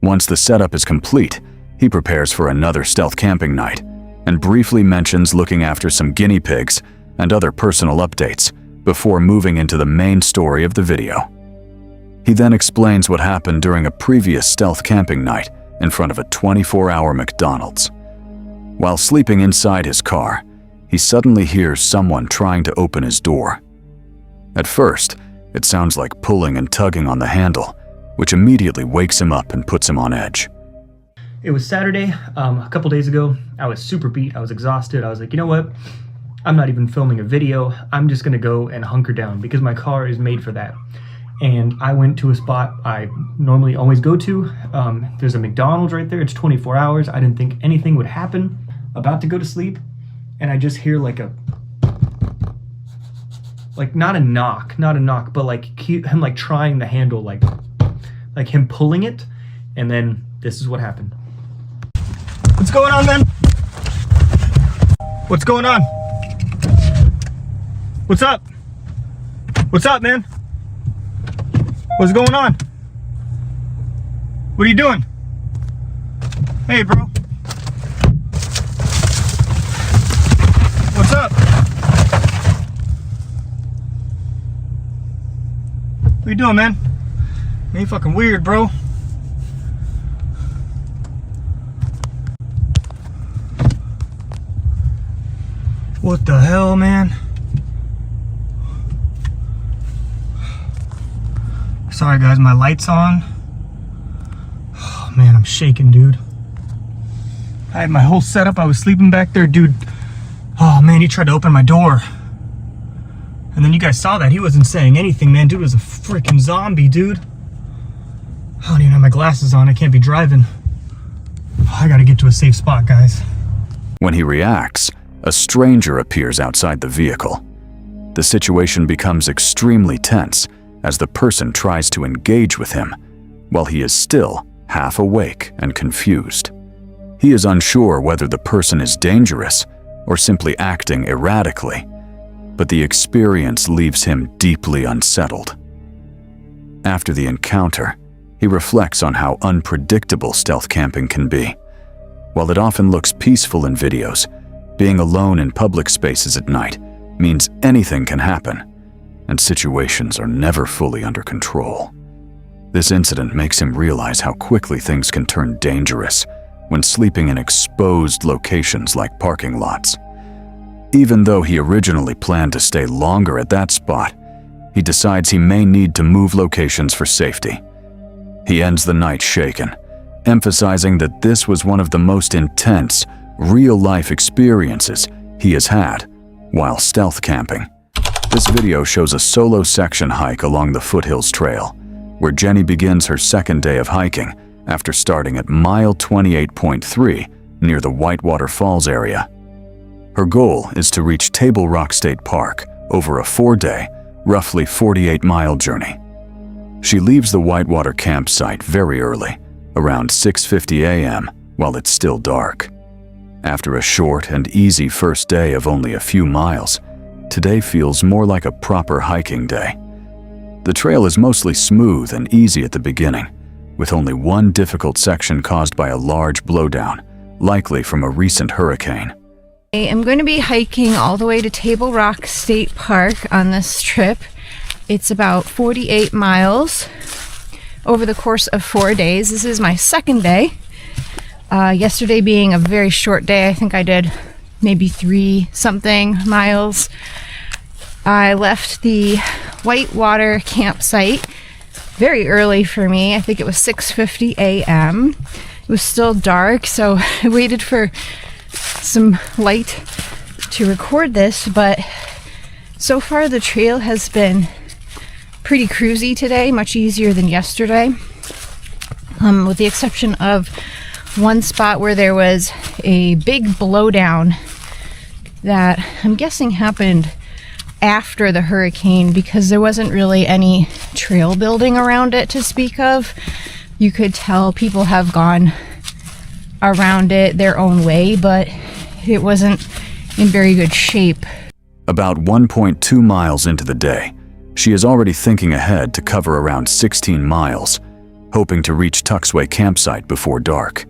Speaker 3: Once the setup is complete, he prepares for another stealth camping night and briefly mentions looking after some guinea pigs and other personal updates before moving into the main story of the video. He then explains what happened during a previous stealth camping night in front of a 24-hour McDonald's. While sleeping inside his car, he suddenly hears someone trying to open his door. At first, it sounds like pulling and tugging on the handle, which immediately wakes him up and puts him on edge.
Speaker 1: It was Saturday, a couple days ago. I was super beat, I was exhausted. I was like, you know what? I'm not even filming a video. I'm just gonna go and hunker down because my car is made for that. And I went to a spot I normally always go to. There's a McDonald's right there. It's 24 hours. I didn't think anything would happen. About to go to sleep, and I just hear like not a knock, but like him like trying the handle, like him pulling it, and then this is what happened. What's going on, man? What's going on? What's up? What's up, man? What's going on? What are you doing? Hey, bro. What's up? What are you doing, man? You ain't fucking weird, bro. What the hell, man? Sorry guys, my light's on. Oh man, I'm shaking, dude. I had my whole setup. I was sleeping back there, dude. Oh man, he tried to open my door. And then you guys saw that. He wasn't saying anything, man. Dude was a freaking zombie, dude. I don't even have my glasses on. I can't be driving. Oh, I gotta get to a safe spot, guys.
Speaker 3: When he reacts, a stranger appears outside the vehicle. The situation becomes extremely tense as the person tries to engage with him, while he is still half awake and confused. He is unsure whether the person is dangerous or simply acting erratically, but the experience leaves him deeply unsettled. After the encounter, he reflects on how unpredictable stealth camping can be. While it often looks peaceful in videos, being alone in public spaces at night means anything can happen, and situations are never fully under control. This incident makes him realize how quickly things can turn dangerous when sleeping in exposed locations like parking lots. Even though he originally planned to stay longer at that spot, he decides he may need to move locations for safety. He ends the night shaken, emphasizing that this was one of the most intense, real-life experiences he has had while stealth camping. This video shows a solo section hike along the Foothills Trail, where Jenny begins her second day of hiking after starting at mile 28.3 near the Whitewater Falls area. Her goal is to reach Table Rock State Park over a 4-day, roughly 48-mile journey. She leaves the Whitewater campsite very early, around 6:50 a.m., while it's still dark. After a short and easy first day of only a few miles, today feels more like a proper hiking day. The trail is mostly smooth and easy at the beginning, with only one difficult section caused by a large blowdown, likely from a recent hurricane.
Speaker 10: I am going to be hiking all the way to Table Rock State Park on this trip. It's about 48 miles over the course of 4 days. This is my second day. Yesterday being a very short day. I think I did maybe 3-something miles. I left the Whitewater campsite very early for me. I think it was 6:50 a.m. It was still dark, so I waited for some light to record this, but so far the trail has been pretty cruisy today, much easier than yesterday, with the exception of one spot where there was a big blowdown that I'm guessing happened after the hurricane because there wasn't really any trail building around it to speak of. You could tell people have gone around it their own way, but it wasn't in very good shape.
Speaker 3: About 1.2 miles into the day, she is already thinking ahead to cover around 16 miles, hoping to reach Tuxway campsite before dark.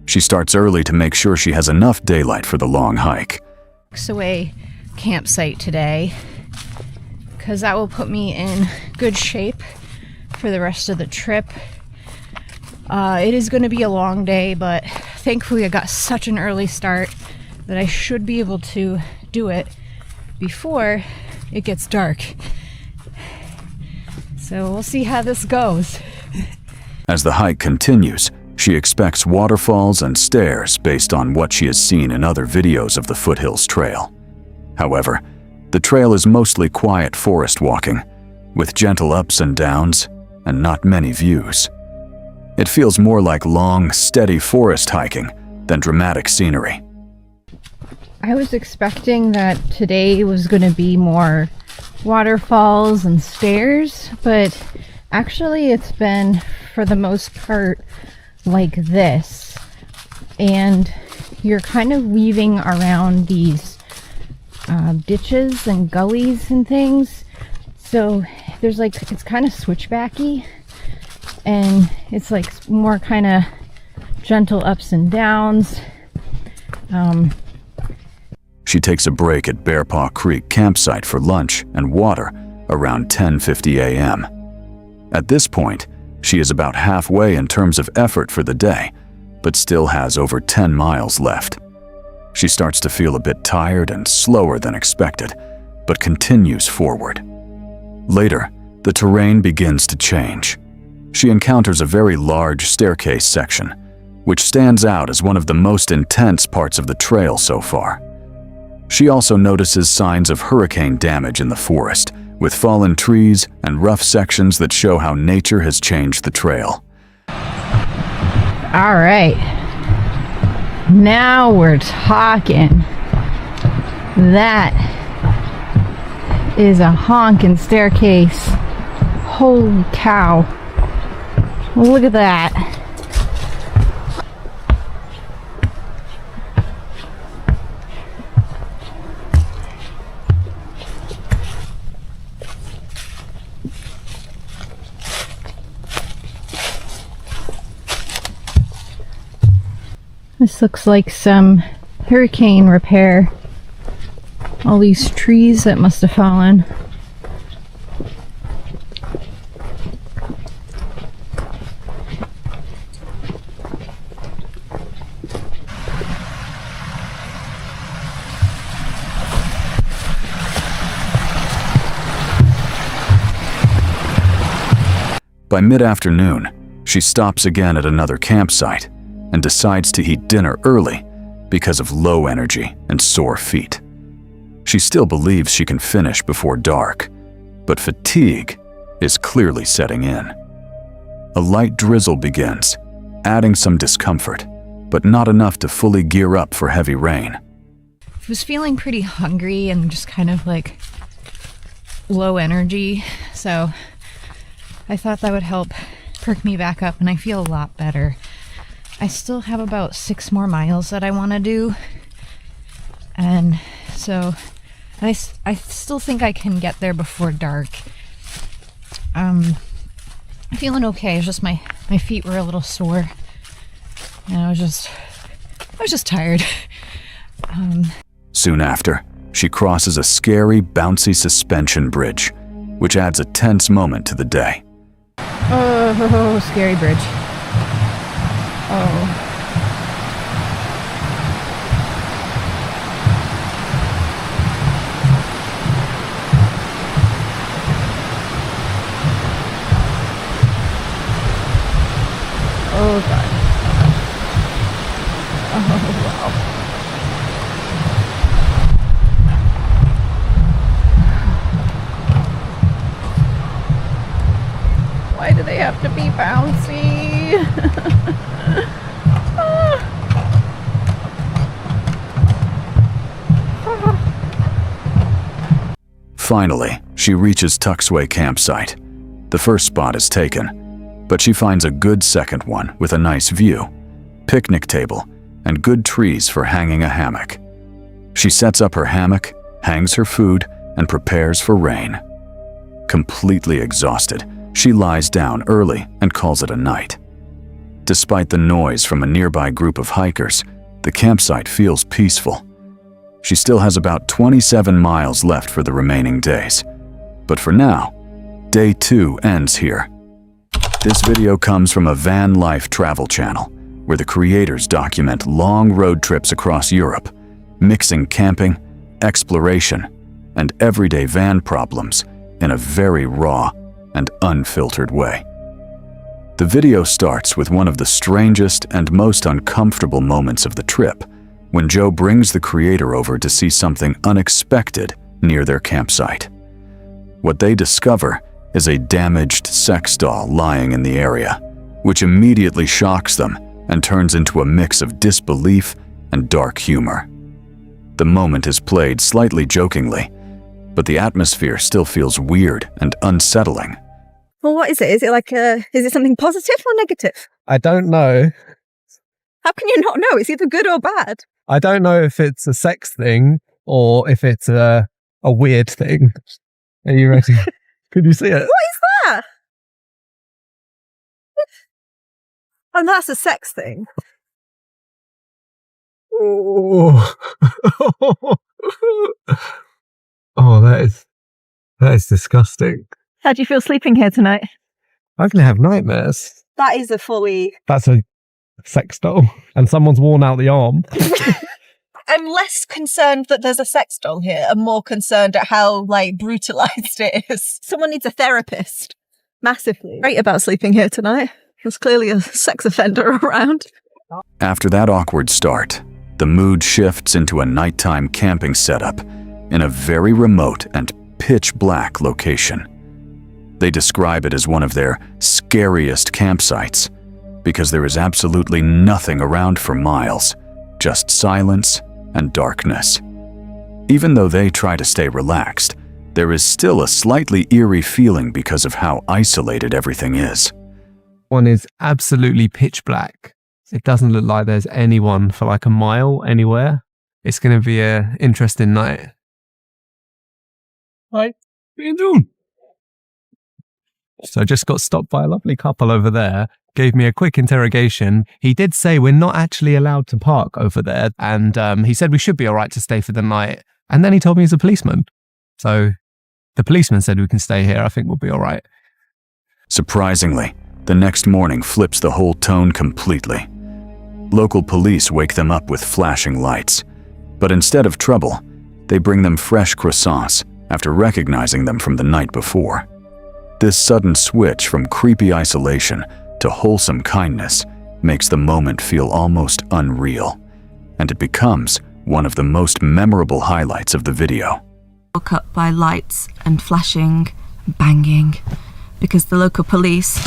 Speaker 3: She starts early to make sure she has enough daylight for the long hike.
Speaker 10: Tuxway campsite today, because that will put me in good shape for the rest of the trip. It is going to be a long day, but thankfully I got such an early start that I should be able to do it before it gets dark. So we'll see how this goes.
Speaker 3: As the hike continues, she expects waterfalls and stairs based on what she has seen in other videos of the Foothills Trail. However, the trail is mostly quiet forest walking, with gentle ups and downs and not many views. It feels more like long, steady forest hiking than dramatic scenery.
Speaker 10: I was expecting that today was going to be more waterfalls and stairs, but actually it's been, for the most part, like this. And you're kind of weaving around these ditches and gullies and things. So there's like, it's kind of switchbacky, and it's like more kind of gentle ups and downs.
Speaker 3: She takes a break at Bear Paw Creek campsite for lunch and water around 10:50 a.m. At this point, she is about halfway in terms of effort for the day, but still has over 10 miles left. She starts to feel a bit tired and slower than expected, but continues forward. Later, the terrain begins to change. She encounters a very large staircase section, which stands out as one of the most intense parts of the trail so far. She also notices signs of hurricane damage in the forest, with fallen trees and rough sections that show how nature has changed the trail.
Speaker 10: All right, now we're talking. That is a honking staircase. Holy cow. Look at that. This looks like some hurricane repair. All these trees that must have fallen.
Speaker 3: By mid-afternoon, she stops again at another campsite and decides to eat dinner early because of low energy and sore feet. She still believes she can finish before dark, but fatigue is clearly setting in. A light drizzle begins, adding some discomfort, but not enough to fully gear up for heavy rain.
Speaker 10: I was feeling pretty hungry and just kind of like low energy, so I thought that would help perk me back up, and I feel a lot better. I still have about 6 more miles that I want to do, and so I still think I can get there before dark. I'm feeling okay. It's just my feet were a little sore, and I was just tired.
Speaker 3: Soon after, she crosses a scary, bouncy suspension bridge, which adds a tense moment to the day.
Speaker 10: Oh, scary bridge. Oh. Oh god. Oh wow. Why do they have to be bouncy?
Speaker 3: Finally, she reaches Tuxway campsite. The first spot is taken, but she finds a good second one with a nice view, picnic table, and good trees for hanging a hammock. She sets up her hammock, hangs her food, and prepares for rain. Completely exhausted, she lies down early and calls it a night. Despite the noise from a nearby group of hikers, the campsite feels peaceful. She still has about 27 miles left for the remaining days. But for now, day 2 ends here. This video comes from a van life travel channel, where the creators document long road trips across Europe, mixing camping, exploration, and everyday van problems in a very raw and unfiltered way. The video starts with one of the strangest and most uncomfortable moments of the trip, when Joe brings the creator over to see something unexpected near their campsite. What they discover is a damaged sex doll lying in the area, which immediately shocks them and turns into a mix of disbelief and dark humor. The moment is played slightly jokingly, but the atmosphere still feels weird and unsettling.
Speaker 10: Well, what is it? Is it like is it something positive or negative?
Speaker 11: I don't know.
Speaker 10: How can you not know? It's either good or bad.
Speaker 11: I don't know if it's a sex thing or if it's a weird thing. Are you ready? Could you see it?
Speaker 10: What is that? Oh, that's a sex thing.
Speaker 11: Oh, oh, that is disgusting.
Speaker 10: How do you feel sleeping here tonight?
Speaker 11: I'm gonna have nightmares.
Speaker 10: That is a fully...
Speaker 11: That's a sex doll, and someone's worn out the arm.
Speaker 10: I'm less concerned that there's a sex doll here and more concerned at how, brutalized it is. Someone needs a therapist. Massively. Great about sleeping here tonight. There's clearly a sex offender around.
Speaker 3: After that awkward start, the mood shifts into a nighttime camping setup in a very remote and pitch black location. They describe it as one of their scariest campsites because there is absolutely nothing around for miles, just silence and darkness. Even though they try to stay relaxed, there is still a slightly eerie feeling because of how isolated everything is.
Speaker 11: One is absolutely pitch black. It doesn't look like there's anyone for a mile anywhere. It's going to be an interesting night. Hi, what are you doing? So I just got stopped by a lovely couple over there, gave me a quick interrogation. He did say we're not actually allowed to park over there, and he said we should be all right to stay for the night. And then he told me he's a policeman. So the policeman said we can stay here. I think we'll be all right.
Speaker 3: Surprisingly, the next morning flips the whole tone completely. Local police wake them up with flashing lights, but instead of trouble, they bring them fresh croissants after recognizing them from the night before. This sudden switch from creepy isolation to wholesome kindness makes the moment feel almost unreal, and it becomes one of the most memorable highlights of the video.
Speaker 12: Woke up by lights and flashing, banging, because the local police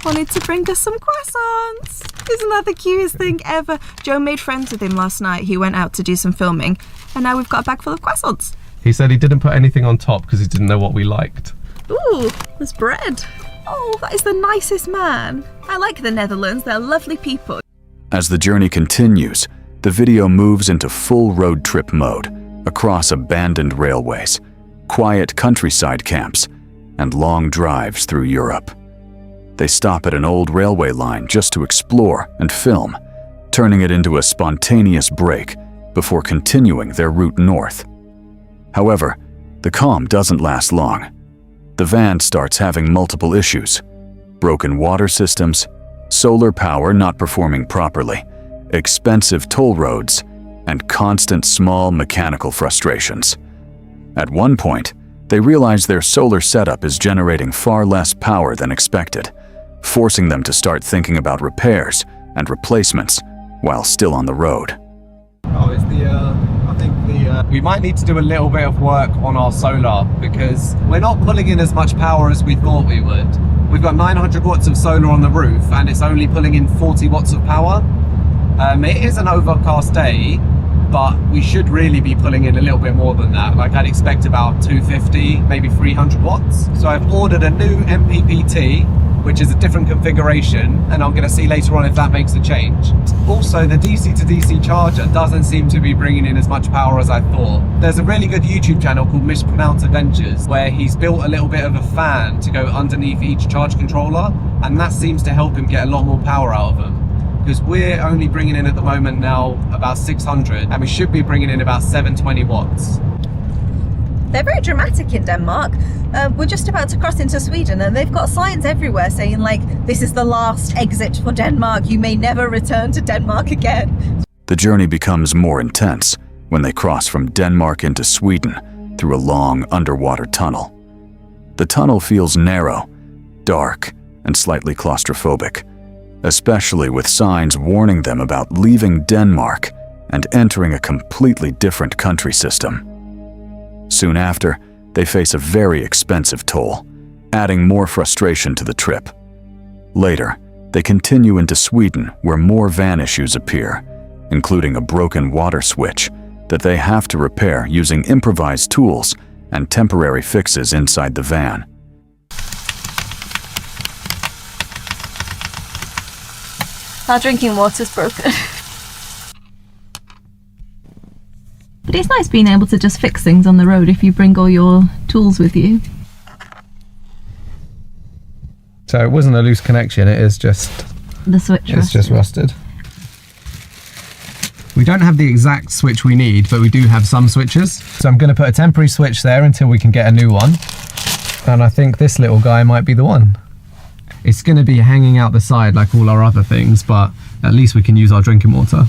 Speaker 12: wanted to bring us some croissants. Isn't that the cutest thing ever? Joe made friends with him last night. He went out to do some filming, and now we've got a bag full of croissants.
Speaker 11: He said he didn't put anything on top because he didn't know what we liked.
Speaker 12: Ooh, there's bread. Oh, that is the nicest man. I like the Netherlands. They're lovely people.
Speaker 3: As the journey continues, the video moves into full road trip mode across abandoned railways, quiet countryside camps, and long drives through Europe. They stop at an old railway line just to explore and film, turning it into a spontaneous break before continuing their route north. However, the calm doesn't last long. The van starts having multiple issues: broken water systems, solar power not performing properly, expensive toll roads, and constant small mechanical frustrations. At one point, they realize their solar setup is generating far less power than expected, forcing them to start thinking about repairs and replacements while still on the road.
Speaker 11: Oh, it's we might need to do a little bit of work on our solar because we're not pulling in as much power as we thought we would. We've got 900 watts of solar on the roof and it's only pulling in 40 watts of power. It is an overcast day, but we should really be pulling in a little bit more than that. Like I'd expect about 250, maybe 300 watts. So I've ordered a new MPPT, which is a different configuration, and I'm going to see later on if that makes a change. Also, the DC to DC charger doesn't seem to be bringing in as much power as I thought. There's a really good YouTube channel called Mispronounced Adventures where he's built a little bit of a fan to go underneath each charge controller, and that seems to help him get a lot more power out of them. Because we're only bringing in at the moment now about 600, and we should be bringing in about 720 watts.
Speaker 12: They're very dramatic in Denmark. We're just about to cross into Sweden and they've got signs everywhere saying like, this is the last exit for Denmark. You may never return to Denmark again.
Speaker 3: The journey becomes more intense when they cross from Denmark into Sweden through a long underwater tunnel. The tunnel feels narrow, dark, and slightly claustrophobic, especially with signs warning them about leaving Denmark and entering a completely different country system. Soon after, they face a very expensive toll, adding more frustration to the trip. Later, they continue into Sweden where more van issues appear, including a broken water switch that they have to repair using improvised tools and temporary fixes inside the van.
Speaker 12: Our drinking water's broken. But it's nice being able to just fix things on the road if you bring all your tools with you.
Speaker 11: So it wasn't a loose connection, it is just...
Speaker 12: The switch rusted.
Speaker 11: It's just rusted. We don't have the exact switch we need, but we do have some switches. So I'm going to put a temporary switch there until we can get a new one. And I think this little guy might be the one. It's going to be hanging out the side like all our other things, but at least we can use our drinking water.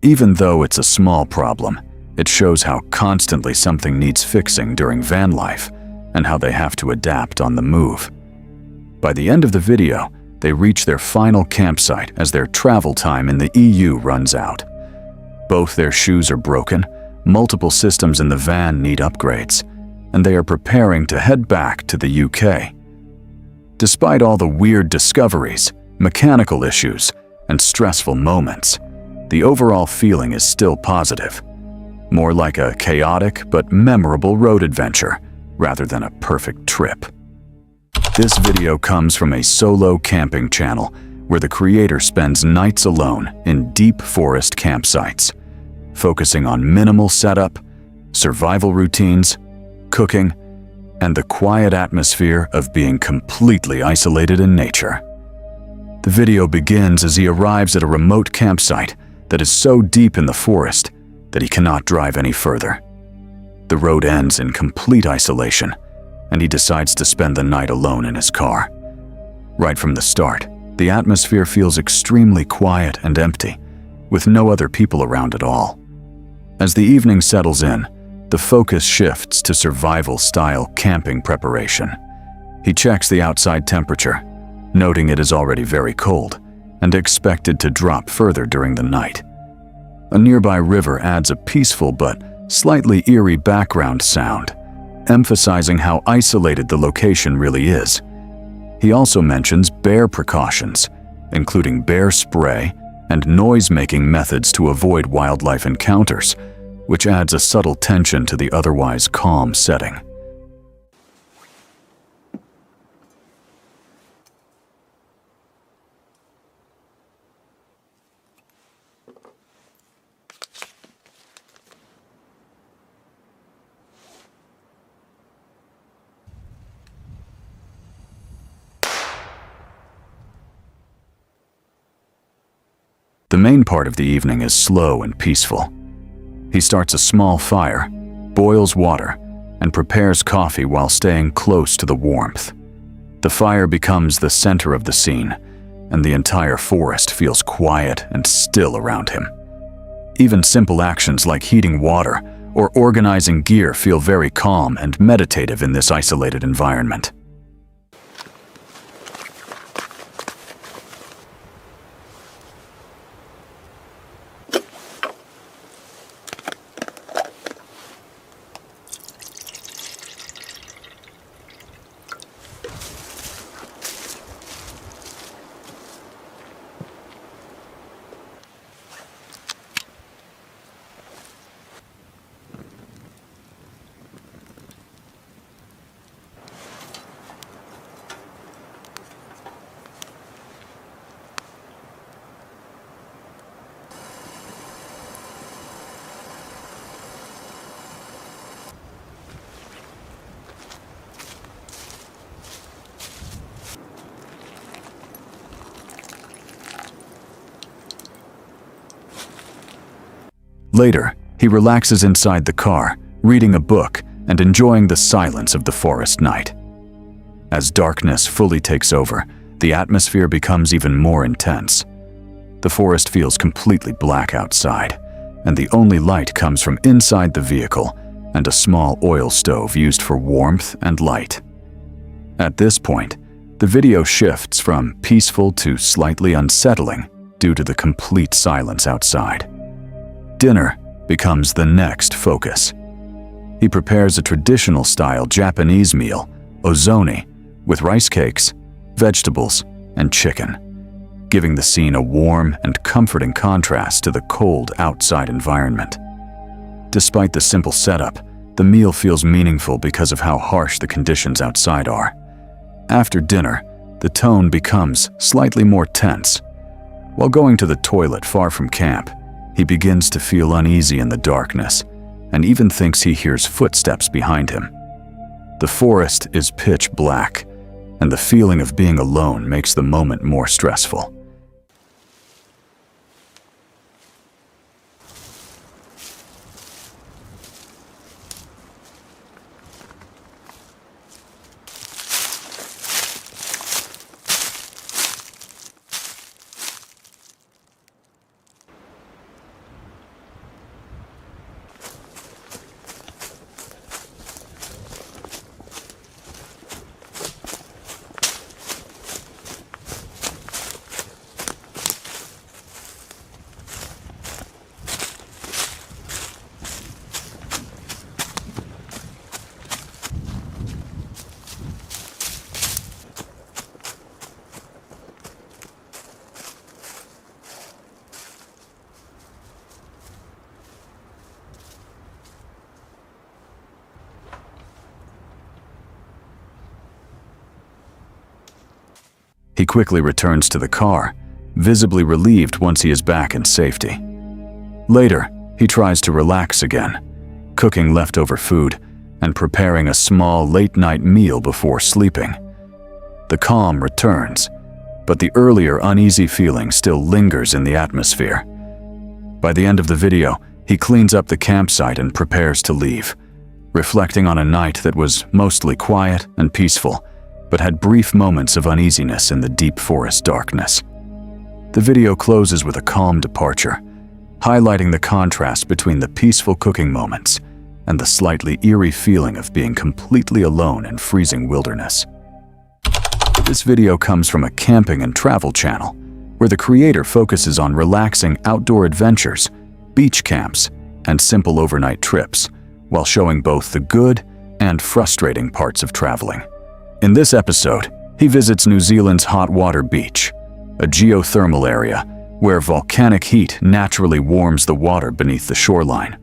Speaker 3: Even though it's a small problem, it shows how constantly something needs fixing during van life and how they have to adapt on the move. By the end of the video, they reach their final campsite as their travel time in the EU runs out. Both their shoes are broken, multiple systems in the van need upgrades, and they are preparing to head back to the UK. Despite all the weird discoveries, mechanical issues, and stressful moments, the overall feeling is still positive, more like a chaotic but memorable road adventure rather than a perfect trip. This video comes from a solo camping channel where the creator spends nights alone in deep forest campsites, focusing on minimal setup, survival routines, cooking, and the quiet atmosphere of being completely isolated in nature. The video begins as he arrives at a remote campsite that is so deep in the forest that he cannot drive any further. The road ends in complete isolation, and he decides to spend the night alone in his car. Right from the start, the atmosphere feels extremely quiet and empty, with no other people around at all. As the evening settles in, the focus shifts to survival-style camping preparation. He checks the outside temperature, noting it is already very cold, and expected to drop further during the night. A nearby river adds a peaceful but slightly eerie background sound, emphasizing how isolated the location really is. He also mentions bear precautions, including bear spray and noise-making methods to avoid wildlife encounters, which adds a subtle tension to the otherwise calm setting. The main part of the evening is slow and peaceful. He starts a small fire, boils water, and prepares coffee while staying close to the warmth. The fire becomes the center of the scene, and the entire forest feels quiet and still around him. Even simple actions like heating water or organizing gear feel very calm and meditative in this isolated environment. Later, he relaxes inside the car, reading a book and enjoying the silence of the forest night. As darkness fully takes over, the atmosphere becomes even more intense. The forest feels completely black outside, and the only light comes from inside the vehicle and a small oil stove used for warmth and light. At this point, the video shifts from peaceful to slightly unsettling due to the complete silence outside. Dinner becomes the next focus. He prepares a traditional-style Japanese meal, ozoni, with rice cakes, vegetables, and chicken, giving the scene a warm and comforting contrast to the cold outside environment. Despite the simple setup, the meal feels meaningful because of how harsh the conditions outside are. After dinner, the tone becomes slightly more tense. While going to the toilet far from camp, he begins to feel uneasy in the darkness and even thinks he hears footsteps behind him. The forest is pitch black, and the feeling of being alone makes the moment more stressful. He quickly returns to the car, visibly relieved once he is back in safety. Later, he tries to relax again, cooking leftover food and preparing a small late-night meal before sleeping. The calm returns, but the earlier uneasy feeling still lingers in the atmosphere. By the end of the video, he cleans up the campsite and prepares to leave, reflecting on a night that was mostly quiet and peaceful, but had brief moments of uneasiness in the deep forest darkness. The video closes with a calm departure, highlighting the contrast between the peaceful cooking moments and the slightly eerie feeling of being completely alone in freezing wilderness. This video comes from a camping and travel channel, where the creator focuses on relaxing outdoor adventures, beach camps, and simple overnight trips, while showing both the good and frustrating parts of traveling. In this episode, he visits New Zealand's hot water beach, a geothermal area where volcanic heat naturally warms the water beneath the shoreline.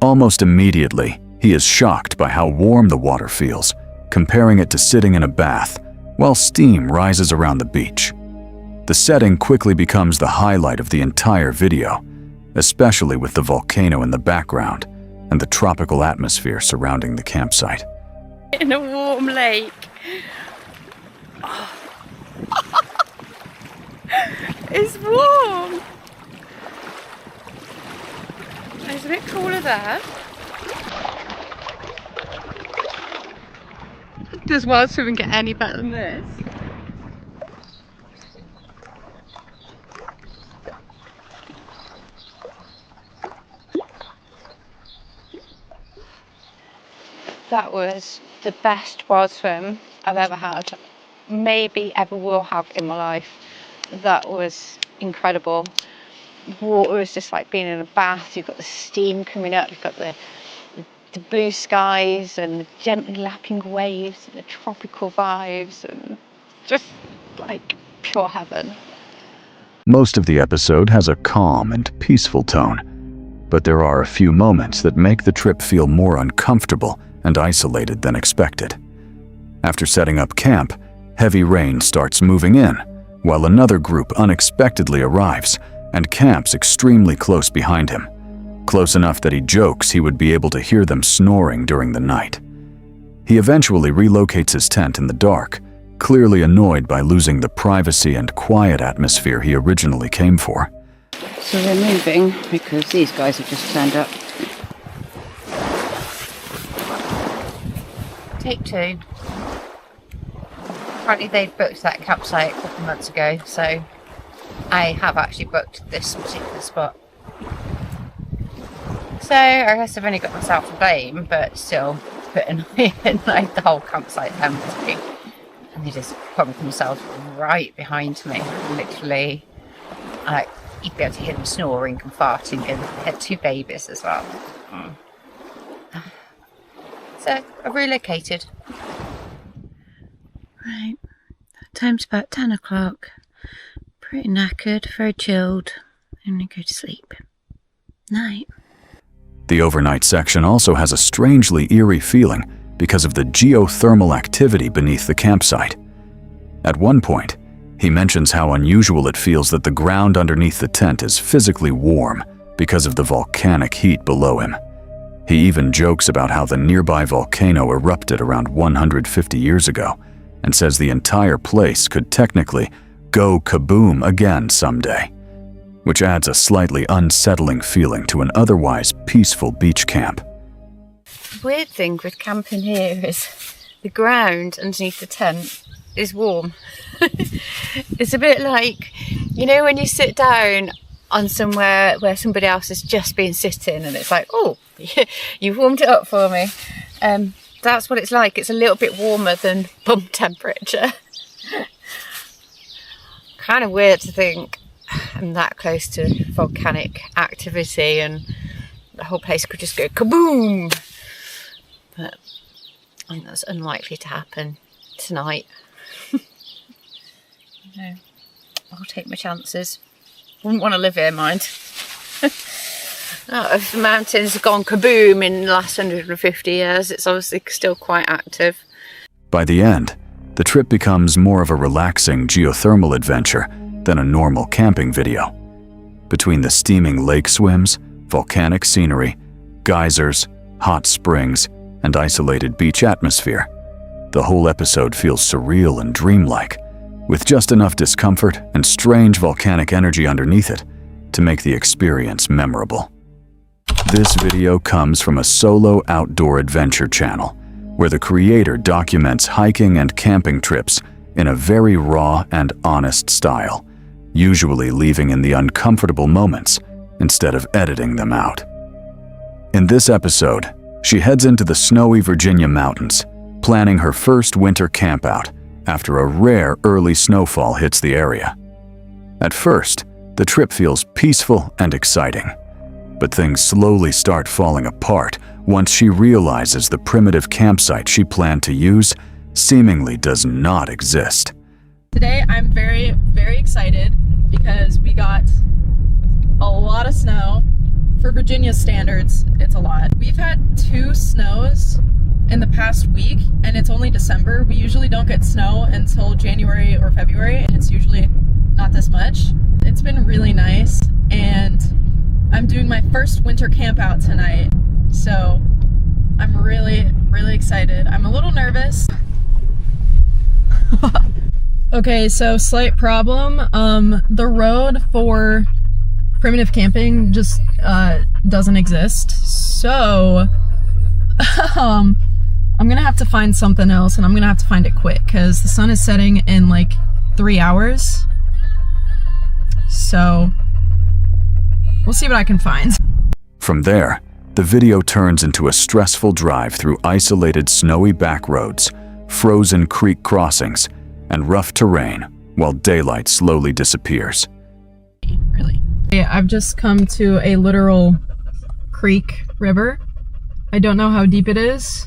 Speaker 3: Almost immediately, he is shocked by how warm the water feels, comparing it to sitting in a bath, while steam rises around the beach. The setting quickly becomes the highlight of the entire video, especially with the volcano in the background and the tropical atmosphere surrounding the campsite.
Speaker 13: In a warm lake. Oh. It's warm. It's a bit cooler there. Does wild swimming get any better than this? That was the best wild swim I've ever had, maybe ever will have in my life. That was incredible. Water was just like being in a bath. You've got the steam coming up, you've got the blue skies and the gently lapping waves and the tropical vibes, and just like pure heaven.
Speaker 3: Most of the episode has a calm and peaceful tone, but there are a few moments that make the trip feel more uncomfortable and isolated than expected. After setting up camp, heavy rain starts moving in, while another group unexpectedly arrives and camps extremely close behind him, close enough that he jokes he would be able to hear them snoring during the night. He eventually relocates his tent in the dark, clearly annoyed by losing the privacy and quiet atmosphere he originally came for.
Speaker 14: So we're moving because these guys have just turned up.
Speaker 10: Take 2. Apparently they'd booked that campsite a couple of months ago, so I have actually booked this particular spot. So I guess I've only got myself to blame, but still a bit annoying, like the whole campsite empty. And they just put themselves right behind me, literally. You'd be able to hear them snoring and farting, and they had 2 babies as well. So I've relocated. Right, time's about 10 o'clock. Pretty knackered, very chilled. I'm gonna go to sleep. Night.
Speaker 3: The overnight section also has a strangely eerie feeling because of the geothermal activity beneath the campsite. At one point, he mentions how unusual it feels that the ground underneath the tent is physically warm because of the volcanic heat below him. He even jokes about how the nearby volcano erupted around 150 years ago and says the entire place could technically go kaboom again someday, which adds a slightly unsettling feeling to an otherwise peaceful beach camp.
Speaker 10: The weird thing with camping here is the ground underneath the tent is warm. It's a bit like, you know, when you sit down on somewhere where somebody else has just been sitting and it's like, oh, you warmed it up for me. That's what it's like. It's a little bit warmer than bum temperature. Kind of weird to think I'm that close to volcanic activity and the whole place could just go kaboom. But I think that's unlikely to happen tonight. No, I'll take my chances. Wouldn't want to live here, mind. If the mountains have gone kaboom in the last 150 years, it's obviously still quite active.
Speaker 3: By the end, the trip becomes more of a relaxing geothermal adventure than a normal camping video. Between the steaming lake swims, volcanic scenery, geysers, hot springs, and isolated beach atmosphere, the whole episode feels surreal and dreamlike, with just enough discomfort and strange volcanic energy underneath it to make the experience memorable. This video comes from a solo outdoor adventure channel, where the creator documents hiking and camping trips in a very raw and honest style, usually leaving in the uncomfortable moments instead of editing them out. In this episode, she heads into the snowy Virginia mountains, planning her first winter campout after a rare early snowfall hits the area. At first, the trip feels peaceful and exciting, but things slowly start falling apart once she realizes the primitive campsite she planned to use seemingly does not exist.
Speaker 15: Today I'm very, very excited because we got a lot of snow. For Virginia standards, it's a lot. We've had 2 snows in the past week and it's only December. We usually don't get snow until January or February and it's usually not this much. It's been really nice and I'm doing my first winter camp out tonight. So I'm really, really excited. I'm a little nervous. Okay, so slight problem. The road for primitive camping just doesn't exist. So I'm gonna have to find something else and I'm gonna have to find it quick because the sun is setting in like 3 hours. So we'll see what I can find.
Speaker 3: From there, the video turns into a stressful drive through isolated snowy back roads, frozen creek crossings, and rough terrain while daylight slowly disappears.
Speaker 15: Really? Yeah, I've just come to a literal creek river. I don't know how deep it is.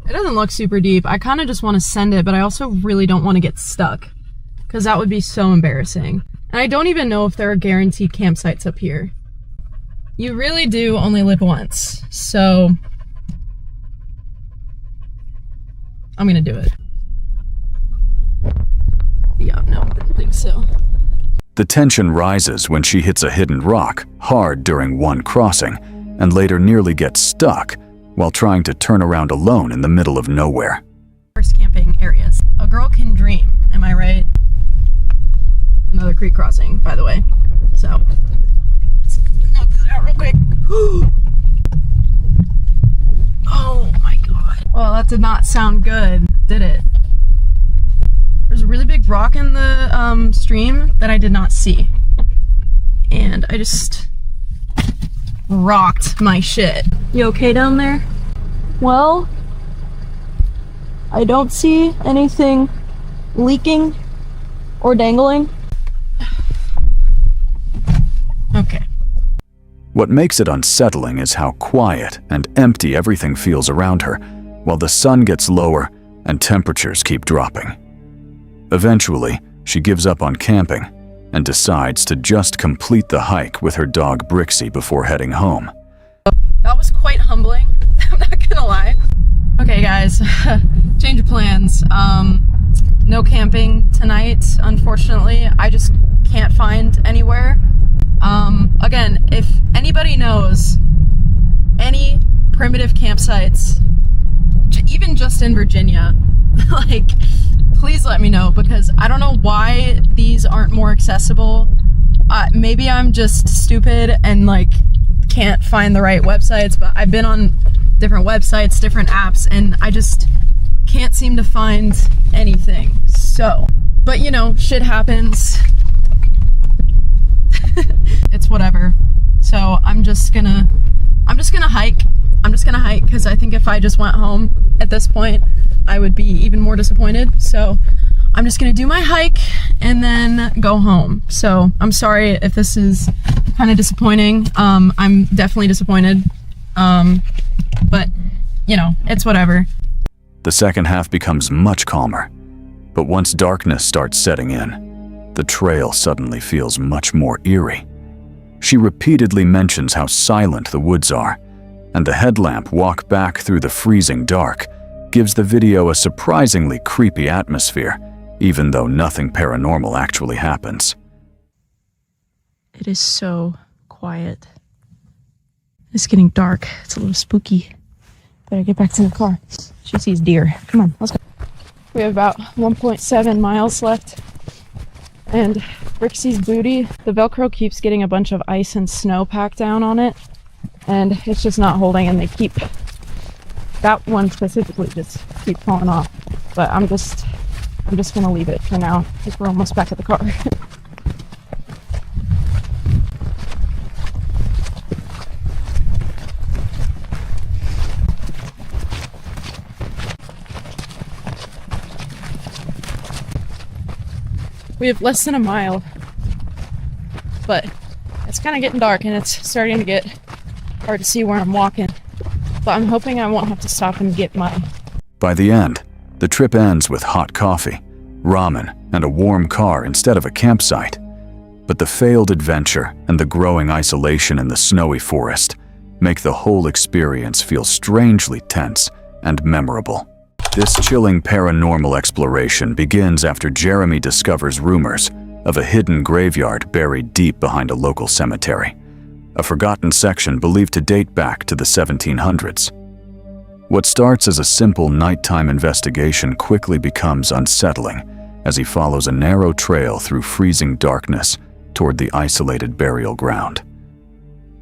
Speaker 15: It doesn't look super deep. I kind of just want to send it, but I also really don't want to get stuck because that would be so embarrassing. And I don't even know if there are guaranteed campsites up here. You really do only live once, so I'm gonna do it. Yeah, no, I didn't think so.
Speaker 3: The tension rises when she hits a hidden rock hard during one crossing and later nearly gets stuck while trying to turn around alone in the middle of nowhere.
Speaker 15: First camping areas. A girl can dream, am I right? Another creek crossing, by the way. So, let's knock this out real quick. Oh my god. Well, that did not sound good, did it? There's a really big rock in the stream that I did not see. And I just rocked my shit. You okay down there? Well, I don't see anything leaking or dangling. Okay.
Speaker 3: What makes it unsettling is how quiet and empty everything feels around her, while the sun gets lower and temperatures keep dropping. Eventually, she gives up on camping and decides to just complete the hike with her dog Brixie before heading home.
Speaker 15: That was quite humbling, I'm not gonna lie. Okay guys, change of plans. No camping tonight, unfortunately. I just can't find anywhere. Again, if anybody knows any primitive campsites, even just in Virginia, like, please let me know, because I don't know why these aren't more accessible. Maybe I'm just stupid and like can't find the right websites, but I've been on different websites, different apps, and I just can't seem to find anything. So, but you know, shit happens. It's whatever. So I'm just gonna hike. I'm just gonna hike because I think if I just went home at this point, I would be even more disappointed. So I'm just gonna do my hike and then go home. So I'm sorry if this is kind of disappointing. I'm definitely disappointed. But you know, it's whatever.
Speaker 3: The second half becomes much calmer, but once darkness starts setting in, the trail suddenly feels much more eerie. She repeatedly mentions how silent the woods are, and the headlamp walk back through the freezing dark gives the video a surprisingly creepy atmosphere, even though nothing paranormal actually happens.
Speaker 15: It is so quiet. It's getting dark. It's a little spooky. Better get back to the car. She sees deer. Come on, let's go. We have about 1.7 miles left. And Brixie's booty, the Velcro keeps getting a bunch of ice and snow packed down on it. And it's just not holding, and they keep, that one specifically just keep falling off. But I'm just gonna leave it for now because we're almost back at the car. We have less than a mile, but it's kind of getting dark and it's starting to get hard to see where I'm walking. But I'm hoping I won't have to stop and get my...
Speaker 3: By the end, the trip ends with hot coffee, ramen, and a warm car instead of a campsite. But the failed adventure and the growing isolation in the snowy forest make the whole experience feel strangely tense and memorable. This chilling paranormal exploration begins after Jeremy discovers rumors of a hidden graveyard buried deep behind a local cemetery, a forgotten section believed to date back to the 1700s. What starts as a simple nighttime investigation quickly becomes unsettling as he follows a narrow trail through freezing darkness toward the isolated burial ground.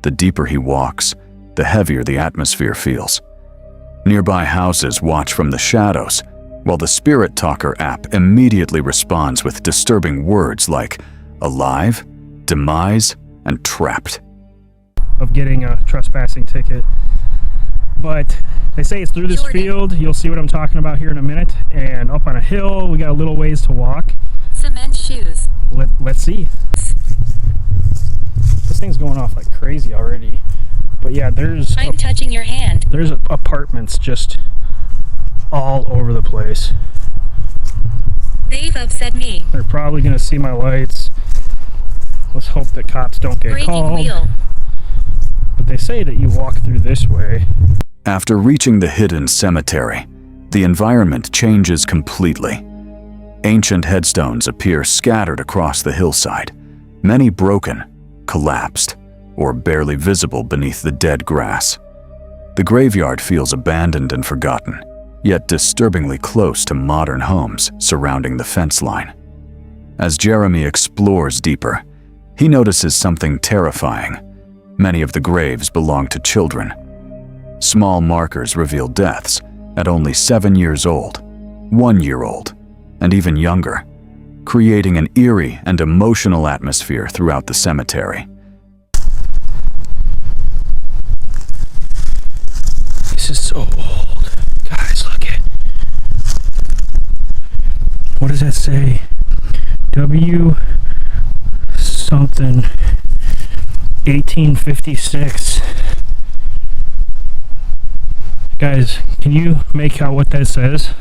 Speaker 3: The deeper he walks, the heavier the atmosphere feels. Nearby houses watch from the shadows, while the Spirit Talker app immediately responds with disturbing words like alive, demise, and trapped.
Speaker 16: of getting a trespassing ticket. But they say it's through this field. You'll see what I'm talking about here in a minute. And up on a hill, we got a little ways to walk.
Speaker 8: Cement shoes.
Speaker 16: Let's see. This thing's going off like crazy already. But yeah,
Speaker 8: I'm touching your hand.
Speaker 16: There's apartments just all over the place.
Speaker 8: They've upset me.
Speaker 16: They're probably gonna see my lights. Let's hope that cops don't get called.
Speaker 8: Wheel.
Speaker 16: But they say that you walk through this way.
Speaker 3: After reaching the hidden cemetery, the environment changes completely. Ancient headstones appear scattered across the hillside, many broken, collapsed, or barely visible beneath the dead grass. The graveyard feels abandoned and forgotten, yet disturbingly close to modern homes surrounding the fence line. As Jeremy explores deeper, he notices something terrifying. Many of the graves belong to children. Small markers reveal deaths at only 7 years old, 1 year old, and even younger, creating an eerie and emotional atmosphere throughout the cemetery.
Speaker 16: This is so old. Guys, look at. What does that say? W something 1856. Guys, can you make out what that says?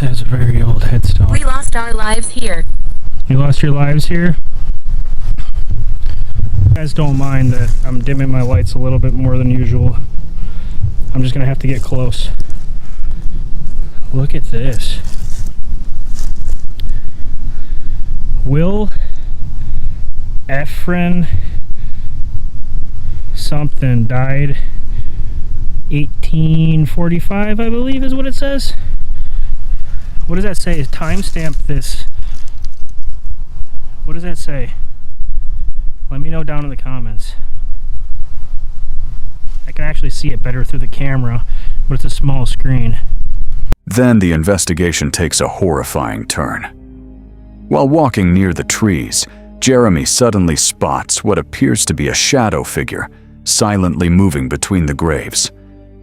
Speaker 16: That's a very old headstone.
Speaker 8: We lost our lives here.
Speaker 16: You lost your lives here? You guys don't mind that I'm dimming my lights a little bit more than usual. I'm just gonna have to get close. Look at this. Will Efren something died 1845, I believe is what it says. What does that say? Timestamp this. What does that say? Let me know down in the comments. I can actually see it better through the camera, but it's a small screen.
Speaker 3: Then the investigation takes a horrifying turn. While walking near the trees, Jeremy suddenly spots what appears to be a shadow figure silently moving between the graves.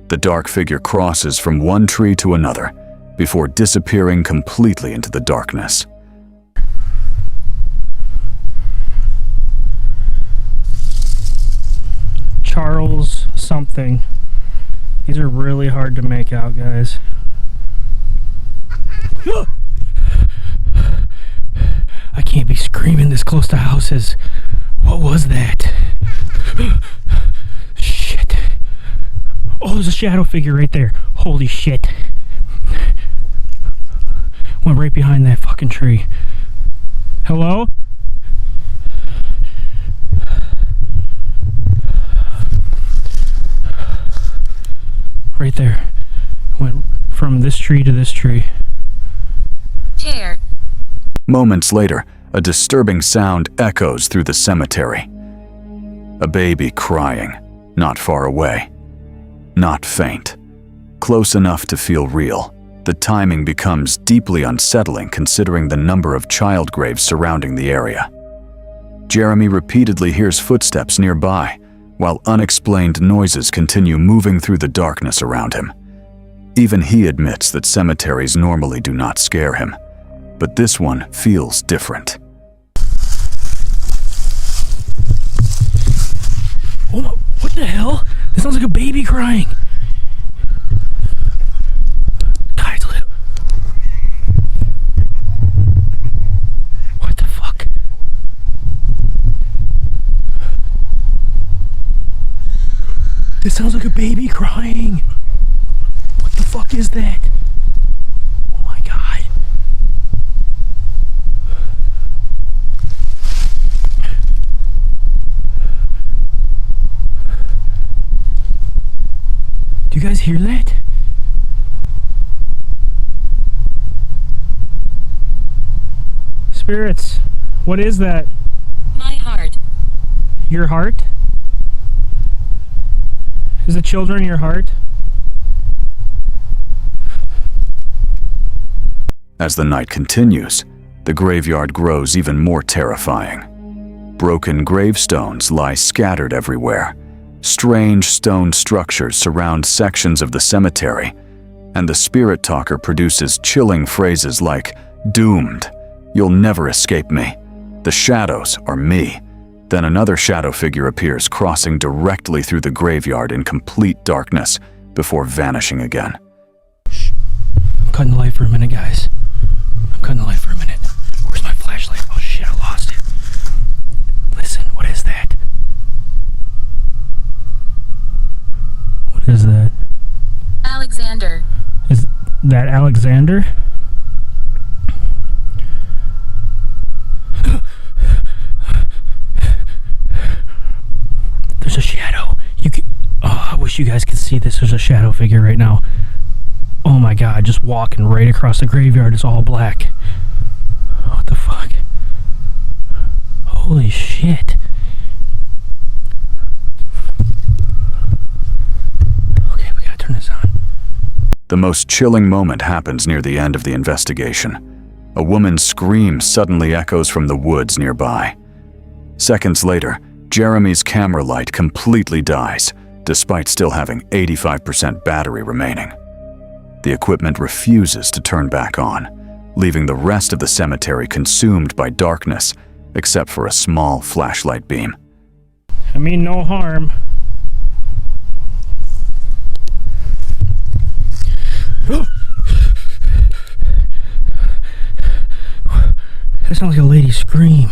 Speaker 3: The dark figure crosses from one tree to another before disappearing completely into the darkness.
Speaker 16: Charles something. These are really hard to make out, guys. I can't be screaming this close to houses. What was that? Shit. Oh, there's a shadow figure right there. Holy shit. Went right behind that fucking tree. Hello? Right there. Went from this tree to this tree.
Speaker 8: Chair.
Speaker 3: Moments later, a disturbing sound echoes through the cemetery. A baby crying, not far away. Not faint. Close enough to feel real. The timing becomes deeply unsettling considering the number of child graves surrounding the area. Jeremy repeatedly hears footsteps nearby, while unexplained noises continue moving through the darkness around him. Even he admits that cemeteries normally do not scare him, but this one feels different.
Speaker 16: Oh, what the hell? This sounds like a baby crying. Guys, what the fuck? This sounds like a baby crying. What the fuck is that? Oh my god. Do you guys hear that? Spirits, what is that?
Speaker 8: My heart.
Speaker 16: Your heart? Is the children your heart?
Speaker 3: As the night continues, the graveyard grows even more terrifying. Broken gravestones lie scattered everywhere. Strange stone structures surround sections of the cemetery, and the spirit talker produces chilling phrases like, "Doomed, you'll never escape me. The shadows are me." Then another shadow figure appears, crossing directly through the graveyard in complete darkness before vanishing again.
Speaker 16: I'm cutting the light for a minute, guys. I'm cutting the light for a minute. Where's my flashlight? Oh shit, I lost it. Listen, what is that? What is that?
Speaker 8: Alexander.
Speaker 16: Is that Alexander? There's a shadow. I wish you guys could see this. There's a shadow figure right now. Oh my god, just walking right across the graveyard. It's all black. What the fuck? Holy shit. Okay, we gotta turn this on.
Speaker 3: The most chilling moment happens near the end of the investigation. A woman's scream suddenly echoes from the woods nearby. Seconds later, Jeremy's camera light completely dies, despite still having 85% battery remaining. The equipment refuses to turn back on, leaving the rest of the cemetery consumed by darkness, except for a small flashlight beam.
Speaker 16: I mean no harm. That sounds like a lady's scream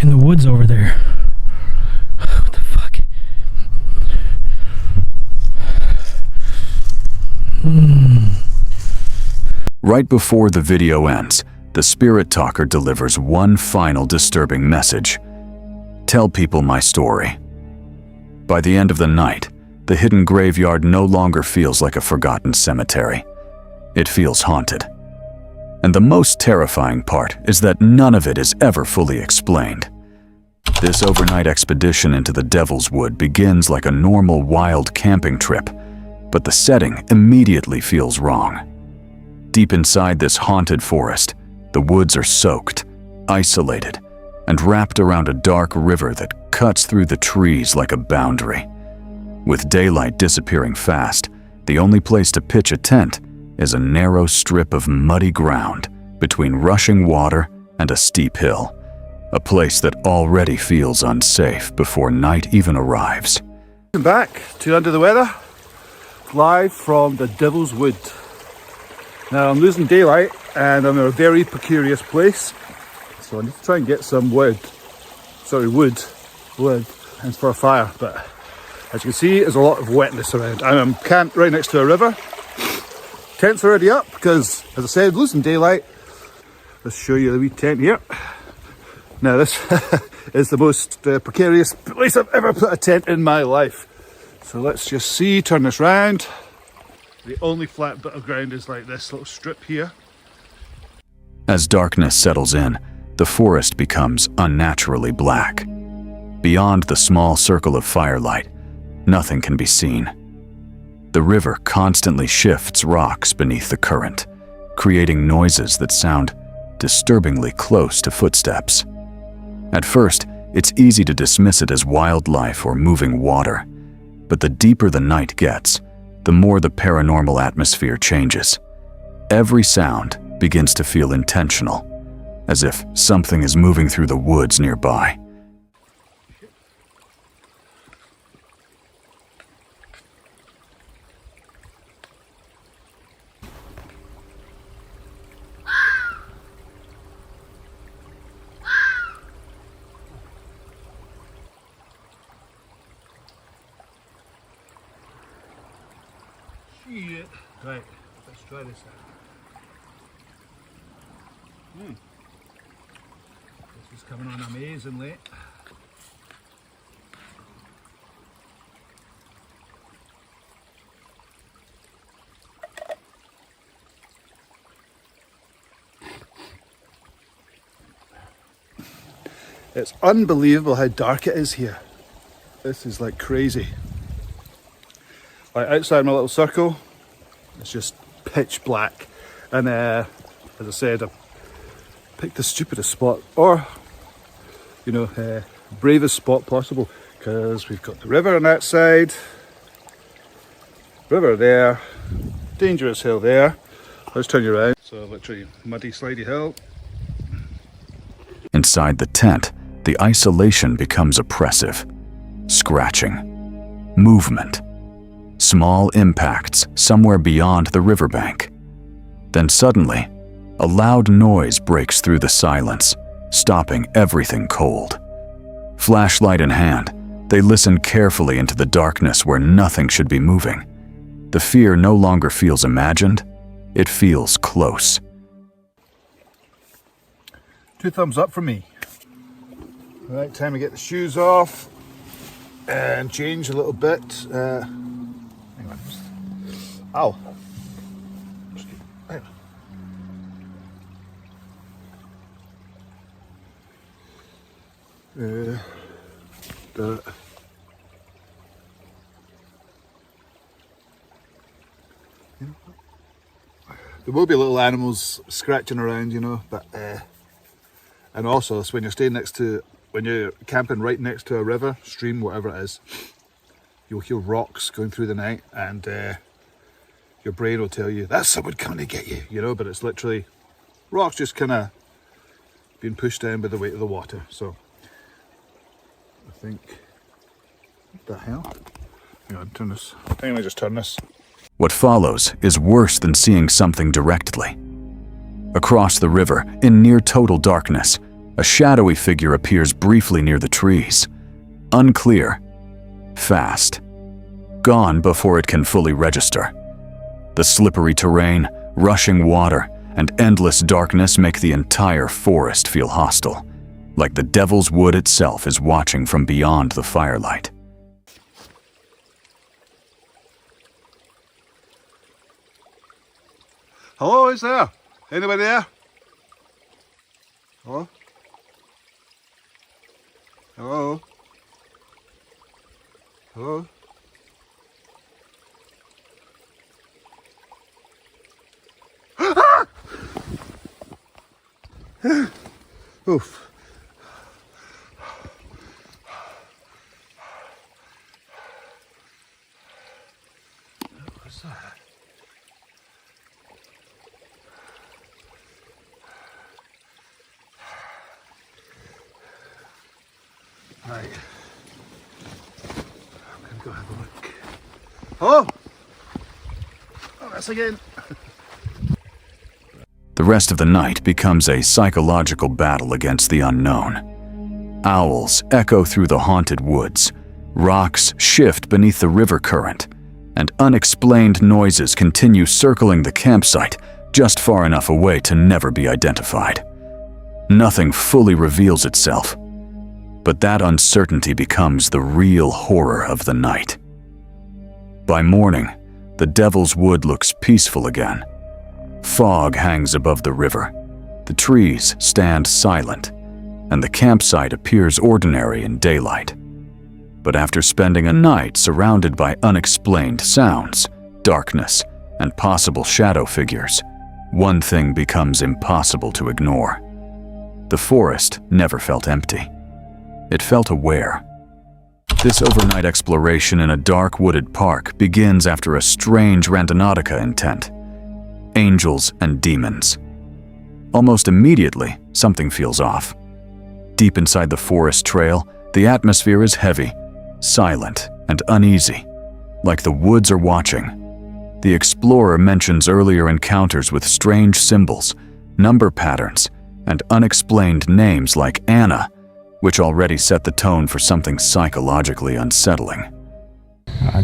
Speaker 16: in the woods over there. What the fuck?
Speaker 3: Right before the video ends, the spirit talker delivers one final disturbing message. Tell people my story. By the end of the night, the hidden graveyard no longer feels like a forgotten cemetery. It feels haunted. And the most terrifying part is that none of it is ever fully explained. This overnight expedition into the Devil's Wood begins like a normal wild camping trip, but the setting immediately feels wrong. Deep inside this haunted forest, the woods are soaked, isolated, and wrapped around a dark river that cuts through the trees like a boundary. With daylight disappearing fast, the only place to pitch a tent is a narrow strip of muddy ground between rushing water and a steep hill, a place that already feels unsafe before night even arrives.
Speaker 17: Welcome back to Under the Weather, live from the Devil's Wood. Now I'm losing daylight and I'm in a very precarious place, so I need to try and get some wood, and for a fire, but as you can see there's a lot of wetness around. I'm camped right next to a river. Tent's already up because, as I said, losing daylight. Let's show you the wee tent here. Now this is the most precarious place I've ever put a tent in my life. So let's just see, turn this round. The only flat bit of ground is like this little strip here.
Speaker 3: As darkness settles in, the forest becomes unnaturally black. Beyond the small circle of firelight, nothing can be seen. The river constantly shifts rocks beneath the current, creating noises that sound disturbingly close to footsteps. At first, it's easy to dismiss it as wildlife or moving water, but the deeper the night gets, the more the paranormal atmosphere changes. Every sound begins to feel intentional, as if something is moving through the woods nearby.
Speaker 17: Shit. Right, let's try this out. This is coming on amazingly. It's unbelievable how dark it is here. This is like crazy. Like outside my little circle, it's just pitch black. And as I said, picked the stupidest spot, or, you know, bravest spot possible, because we've got the river on that side, river there, dangerous hill there. Let's turn you around. So literally muddy, slidey hill.
Speaker 3: Inside the tent, the isolation becomes oppressive. Scratching, movement, small impacts somewhere beyond the riverbank. Then suddenly, a loud noise breaks through the silence, stopping everything cold. Flashlight in hand, they listen carefully into the darkness where nothing should be moving. The fear no longer feels imagined, it feels close.
Speaker 17: 2 thumbs up from me. Right, time to get the shoes off and change a little bit. Hang on. Ow. Hang on. There will be little animals scratching around, you know, but and also it's when you're staying next to, when you're camping right next to a river, stream, whatever it is, you'll hear rocks going through the night, and your brain will tell you that's someone coming to get you, you know, but it's literally rocks just kind of being pushed down by the weight of the water. So I think, what the hell? Hang on, turn this. I think I might just turn this.
Speaker 3: What follows is worse than seeing something directly. Across the river, in near total darkness, a shadowy figure appears briefly near the trees. Unclear, fast, gone before it can fully register. The slippery terrain, rushing water, and endless darkness make the entire forest feel hostile, like the Devil's Wood itself is watching from beyond the firelight.
Speaker 17: Hello, is there? Anybody there? Hello? Hello? Hello? Oof. What's that? Right. I'm gonna go have a look. Hello? Oh, that's again.
Speaker 3: The rest of the night becomes a psychological battle against the unknown. Owls echo through the haunted woods, rocks shift beneath the river current, and unexplained noises continue circling the campsite just far enough away to never be identified. Nothing fully reveals itself, but that uncertainty becomes the real horror of the night. By morning, the Devil's Wood looks peaceful again. Fog hangs above the river, the trees stand silent, and the campsite appears ordinary in daylight. But after spending a night surrounded by unexplained sounds, darkness, and possible shadow figures, one thing becomes impossible to ignore. The forest never felt empty. It felt aware. This overnight exploration in a dark wooded park begins after a strange randonautica intent. Angels and demons. Almost immediately, something feels off. Deep inside the forest trail, the atmosphere is heavy, silent, and uneasy, like the woods are watching. The explorer mentions earlier encounters with strange symbols, number patterns, and unexplained names like Anna, which already set the tone for something psychologically unsettling.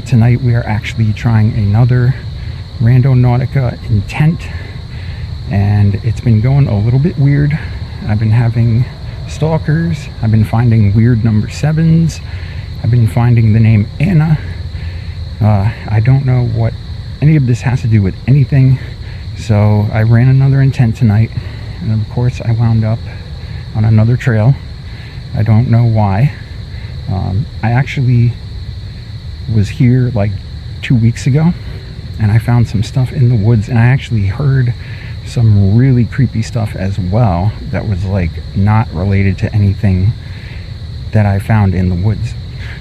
Speaker 6: Tonight we are actually trying another randonautica intent, and it's been going a little bit weird. I've been having stalkers, I've been finding weird number 7s, I've been finding the name Anna. I don't know what any of this has to do with anything, so I ran another intent tonight, and of course I wound up on another trail. I don't know why. I actually was here like 2 weeks ago, and I found some stuff in the woods, and I actually heard some really creepy stuff as well that was like not related to anything that I found in the woods.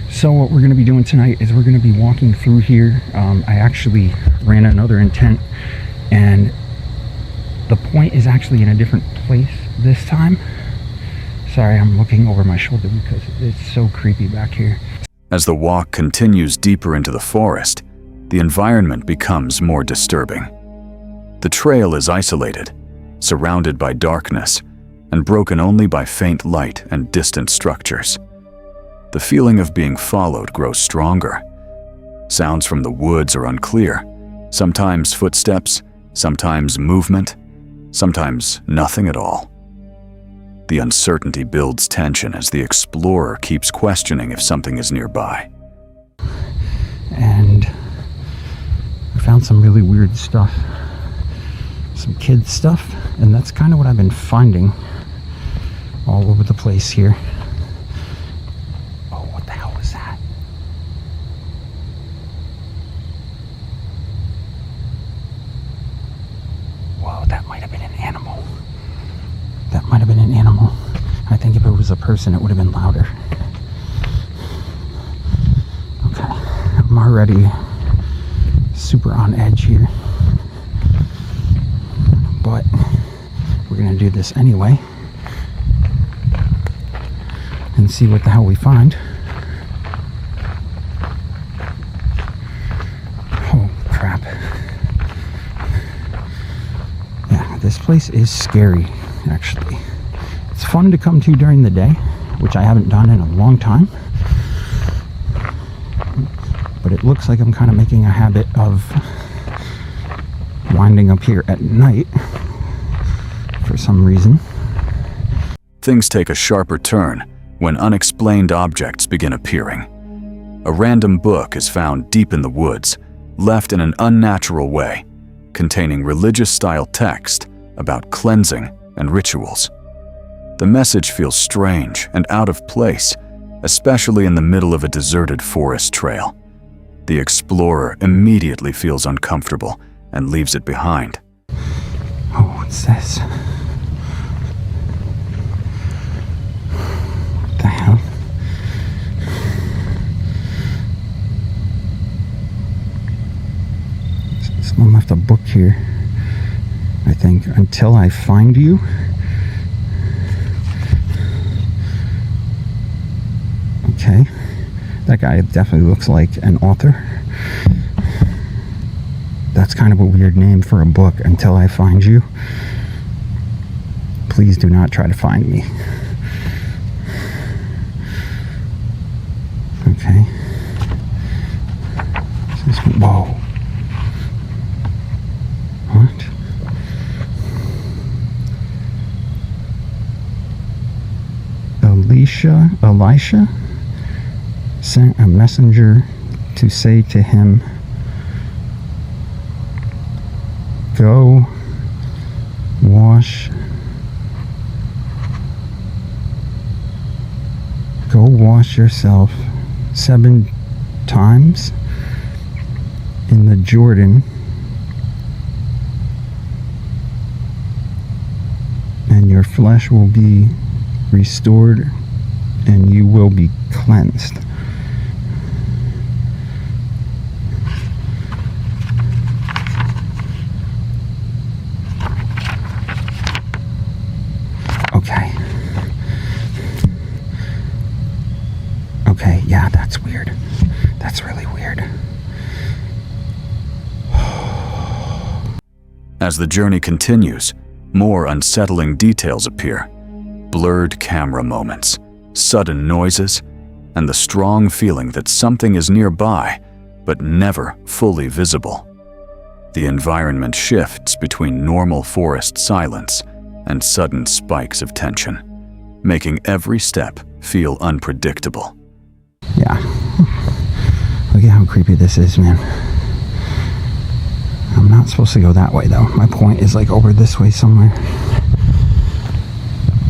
Speaker 6: So what we're going to be doing tonight is we're going to be walking through here. I actually ran another intent, and the point is actually in a different place this time. Sorry, I'm looking over my shoulder because it's so creepy back here.
Speaker 3: As the walk continues deeper into the forest, the environment becomes more disturbing. The trail is isolated, surrounded by darkness, and broken only by faint light and distant structures. The feeling of being followed grows stronger. Sounds from the woods are unclear, sometimes footsteps, sometimes movement, sometimes nothing at all. The uncertainty builds tension as the explorer keeps questioning if something is nearby.
Speaker 6: And I found some really weird stuff. Some kids stuff, and that's kind of what I've been finding all over the place here. Oh, what the hell was that? Whoa, that might have been an animal. That might have been an animal. I think if it was a person, it would have been louder. Okay, I'm already super on edge here, but we're gonna do this anyway and see what the hell we find. Oh crap. Yeah, this place is scary, actually. It's fun to come to during the day, which I haven't done in a long time, but it looks like I'm kind of making a habit of winding up here at night for some reason.
Speaker 3: Things take a sharper turn when unexplained objects begin appearing. A random book is found deep in the woods, left in an unnatural way, containing religious-style text about cleansing and rituals. The message feels strange and out of place, especially in the middle of a deserted forest trail. The explorer immediately feels uncomfortable and leaves it behind.
Speaker 6: Oh, what's this? What the hell? Someone left a book here, I think. Until I find you. Okay. That guy definitely looks like an author. That's kind of a weird name for a book. Until I find you. Please do not try to find me. Okay. Whoa. What? Elisha sent a messenger to say to him, go wash yourself 7 times in the Jordan, and your flesh will be restored and you will be cleansed. Okay, yeah, that's weird. That's really weird.
Speaker 3: As the journey continues, more unsettling details appear. Blurred camera moments, sudden noises, and the strong feeling that something is nearby, but never fully visible. The environment shifts between normal forest silence and sudden spikes of tension, making every step feel unpredictable.
Speaker 6: Yeah. Look at how creepy this is, man. I'm not supposed to go that way, though. My point is like over this way somewhere.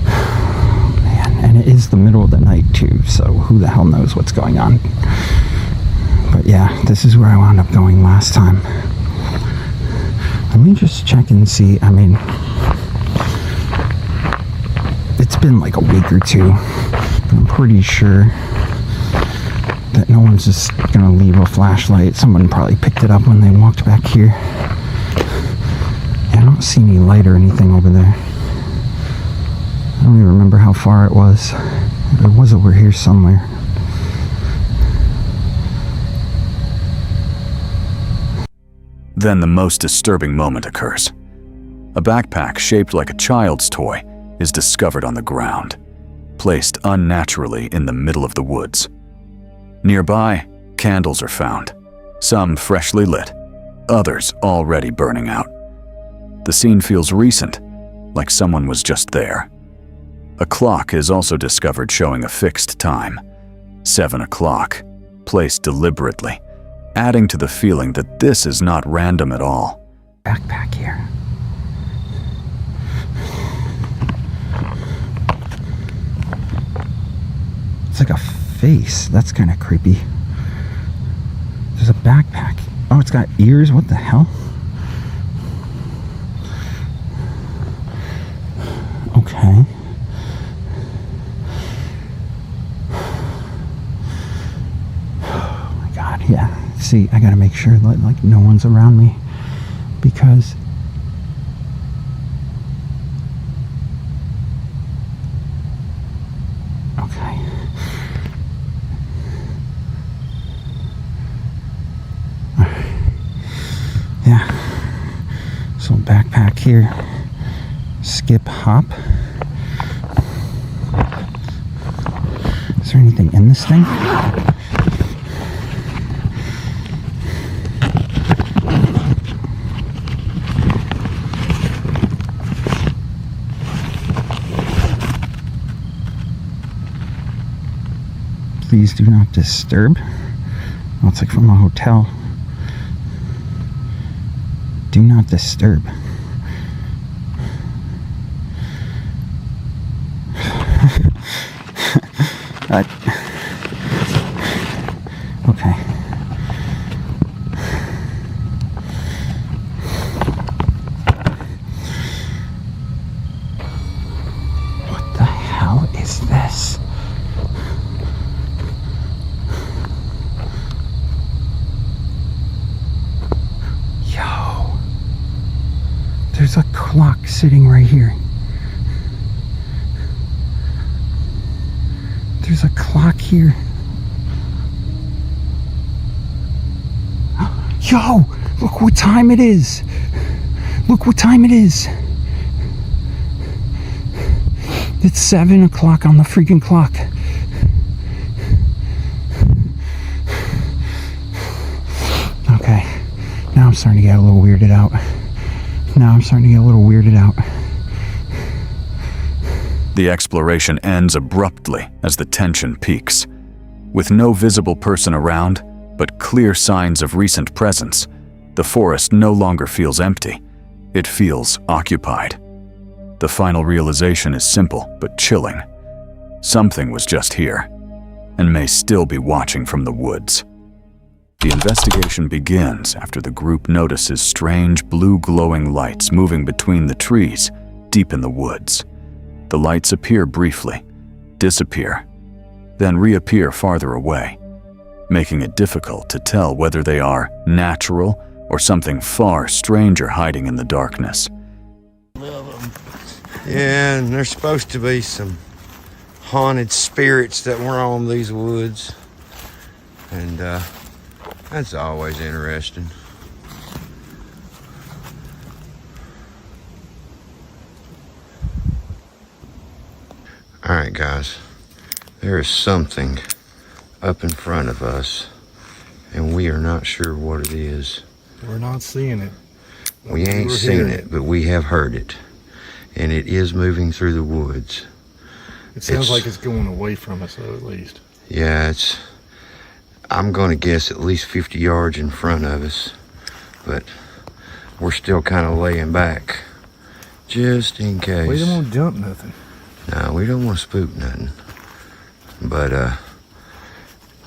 Speaker 6: Man, and it is the middle of the night, too, so who the hell knows what's going on. But yeah, this is where I wound up going last time. Let me just check and see. I mean, it's been like a week or two, but I'm pretty sure that no one's just gonna leave a flashlight. Someone probably picked it up when they walked back here. Yeah, I don't see any light or anything over there. I don't even remember how far it was. It was over here somewhere.
Speaker 3: Then the most disturbing moment occurs. A backpack shaped like a child's toy is discovered on the ground, placed unnaturally in the middle of the woods. Nearby, candles are found, some freshly lit, others already burning out. The scene feels recent, like someone was just there. A clock is also discovered showing a fixed time, 7 o'clock, placed deliberately, adding to the feeling that this is not random at all.
Speaker 6: Backpack here. It's like a face. That's kind of creepy. There's a backpack. Oh, it's got ears. What the hell? Okay. Oh my God, yeah. See, I gotta make sure that like no one's around me, because okay. Yeah. So backpack here. Skip hop. Is there anything in this thing? Please do not disturb. Oh, it's like from a hotel. Do not disturb. Okay. What the hell is this? Yo. There's a clock sitting right here. There's a clock here. Yo, look what time it is. Look what time it is. It's 7 o'clock on the freaking clock. Okay, now I'm starting to get a little weirded out.
Speaker 3: The exploration ends abruptly as the tension peaks. With no visible person around, but clear signs of recent presence, the forest no longer feels empty. It feels occupied. The final realization is simple but chilling. Something was just here, and may still be watching from the woods. The investigation begins after the group notices strange blue glowing lights moving between the trees deep in the woods. The lights appear briefly, disappear, then reappear farther away, making it difficult to tell whether they are natural or something far stranger hiding in the darkness.
Speaker 2: Yeah, and there's supposed to be some haunted spirits that roam these woods. And that's always interesting. Alright guys, there is something up in front of us and we are not sure what it is.
Speaker 9: We're not seeing it.
Speaker 2: We ain't seen it, but we have heard it. And it is moving through the woods.
Speaker 9: It sounds like it's going away from us though, at least.
Speaker 2: Yeah, I'm gonna guess at least 50 yards in front of us, but we're still kind of laying back just in case.
Speaker 9: We don't want to jump nothing.
Speaker 2: No, we don't want to spook nothing. But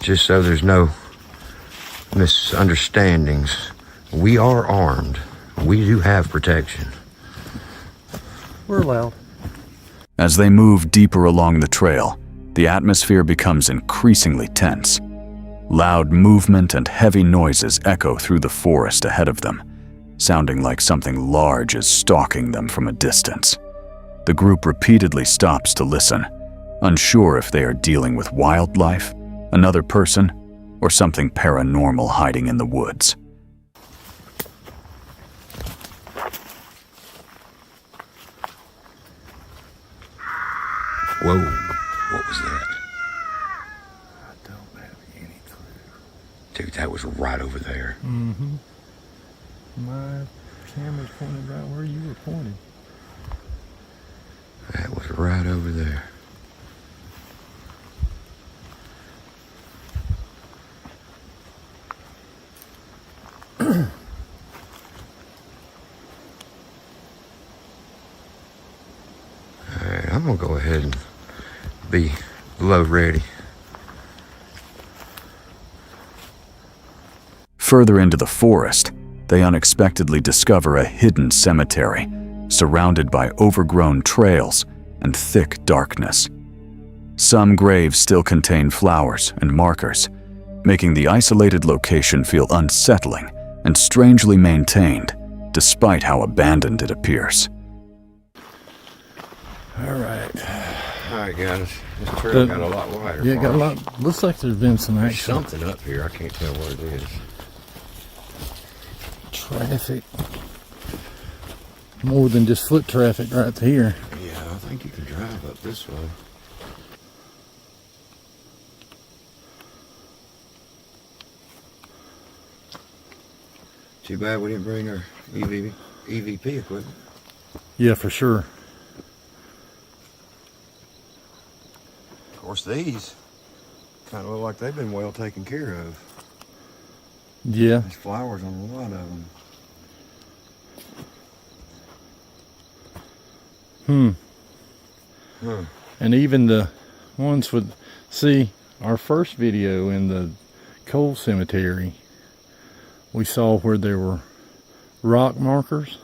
Speaker 2: just so there's no misunderstandings, we are armed.
Speaker 18: We do have protection.
Speaker 4: We're allowed.
Speaker 3: As they move deeper along the trail, the atmosphere becomes increasingly tense. Loud movement and heavy noises echo through the forest ahead of them, sounding like something large is stalking them from a distance. The group repeatedly stops to listen, unsure if they are dealing with wildlife, another person, or something paranormal hiding in the woods.
Speaker 18: Whoa, what was that?
Speaker 2: I don't have any clue.
Speaker 18: Dude, that was right over there.
Speaker 2: Mm-hmm. My camera's pointed right where you were pointing.
Speaker 18: That was right over there. Alright, I'm gonna go ahead and be load ready.
Speaker 3: Further into the forest, they unexpectedly discover a hidden cemetery, surrounded by overgrown trails and thick darkness. Some graves still contain flowers and markers, making the isolated location feel unsettling and strangely maintained, despite how abandoned it appears.
Speaker 2: Alright,
Speaker 18: guys. This trail got a lot wider.
Speaker 2: Yeah, it got a lot. Looks like there's been some
Speaker 18: There's
Speaker 2: action.
Speaker 18: something up here. I can't tell what it is.
Speaker 2: Traffic. More than just foot traffic right here.
Speaker 18: Yeah, I think you can drive up this way. Too bad we didn't bring our EVP equipment.
Speaker 2: Yeah, for sure.
Speaker 18: Of course, these kind of look like they've been well taken care of.
Speaker 2: Yeah.
Speaker 18: There's flowers on a lot of them.
Speaker 2: And even the ones with, see, our first video in the coal cemetery, we saw where there were rock markers.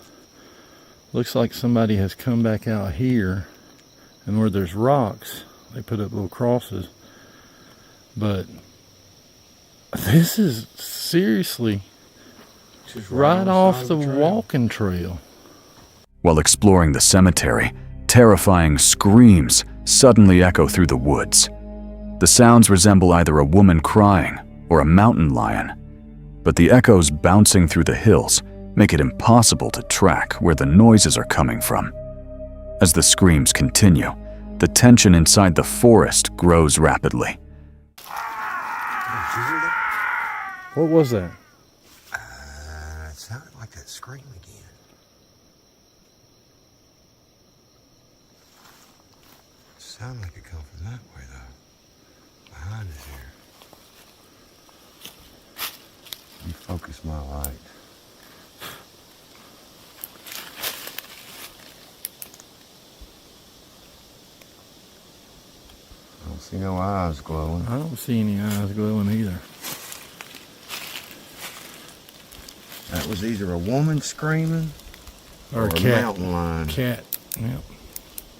Speaker 2: Looks like somebody has come back out here, and where there's rocks, they put up little crosses. But this is seriously
Speaker 18: Just
Speaker 2: right off the
Speaker 18: trail.
Speaker 2: walking trail.
Speaker 3: While exploring the cemetery, terrifying screams suddenly echo through the woods. The sounds resemble either a woman crying or a mountain lion, but the echoes bouncing through the hills make it impossible to track where the noises are coming from. As the screams continue, the tension inside the forest grows rapidly.
Speaker 2: What was that?
Speaker 18: It sounded like that scream again. Sounded like it come from that way though. Behind us here. You focus my light. I don't see no eyes glowing.
Speaker 2: I don't see any eyes glowing either.
Speaker 18: That was either a woman screaming
Speaker 2: Or a
Speaker 18: a
Speaker 2: cat.
Speaker 18: mountain lion.
Speaker 2: Cat, yep.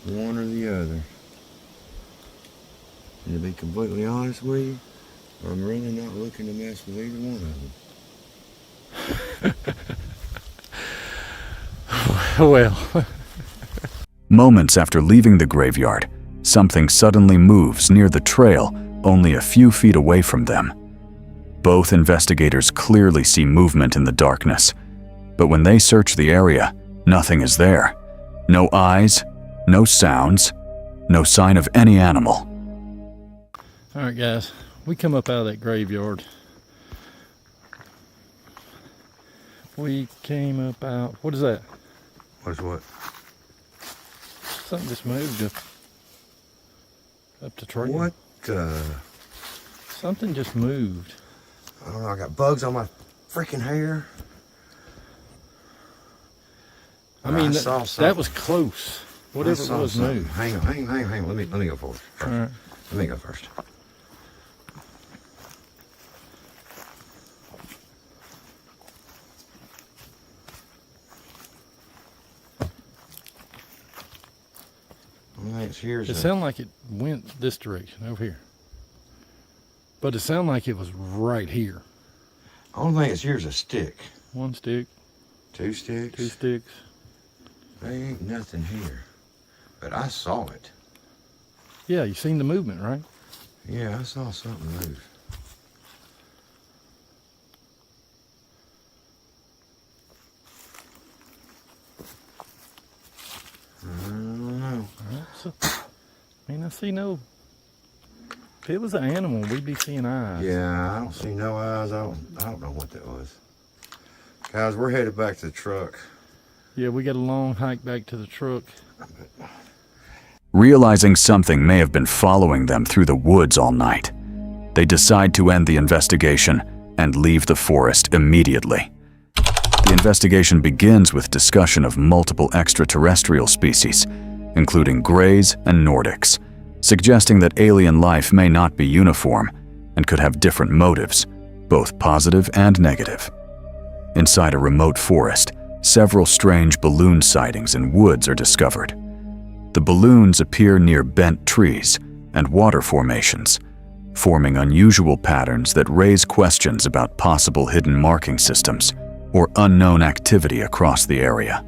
Speaker 18: One or the other. And to be completely honest with you, I'm really not looking to mess with either one of them.
Speaker 2: Well.
Speaker 3: Moments after leaving the graveyard, something suddenly moves near the trail only a few feet away from them. Both investigators clearly see movement in the darkness, but when they search the area, nothing is there. No eyes, no sounds, no sign of any animal.
Speaker 2: All right, guys, we come up out of that graveyard. We came up out, what is that?
Speaker 18: What is what?
Speaker 2: Something just moved up the trail.
Speaker 18: What?
Speaker 2: Something just moved.
Speaker 18: I don't know, I got bugs on my freaking hair.
Speaker 2: I mean,
Speaker 18: saw
Speaker 2: that
Speaker 18: something.
Speaker 2: was close. Whatever
Speaker 18: I
Speaker 2: it
Speaker 18: saw
Speaker 2: was
Speaker 18: something.
Speaker 2: moved.
Speaker 18: Hang on. Let me go first.
Speaker 2: All right.
Speaker 18: Let me go first.
Speaker 2: it's here's
Speaker 19: It sounded like it went this direction over here. But it sounded like it was right here.
Speaker 2: Only thing is here's a stick.
Speaker 19: 1 stick.
Speaker 2: 2 sticks.
Speaker 19: 2 sticks.
Speaker 2: There ain't nothing here. But I saw it.
Speaker 19: Yeah, you seen the movement, right?
Speaker 2: Yeah, I saw something move. I don't know.
Speaker 19: So, I mean, I see no... If it was an animal, we'd be seeing eyes.
Speaker 2: Yeah, I don't see no eyes. I don't know what that was. Guys, we're headed back to the truck.
Speaker 19: Yeah, we got a long hike back to the truck.
Speaker 3: Realizing something may have been following them through the woods all night, they decide to end the investigation and leave the forest immediately. The investigation begins with discussion of multiple extraterrestrial species, including Greys and Nordics, suggesting that alien life may not be uniform and could have different motives, both positive and negative. Inside a remote forest, several strange balloon sightings in woods are discovered. The balloons appear near bent trees and water formations, forming unusual patterns that raise questions about possible hidden marking systems or unknown activity across the area.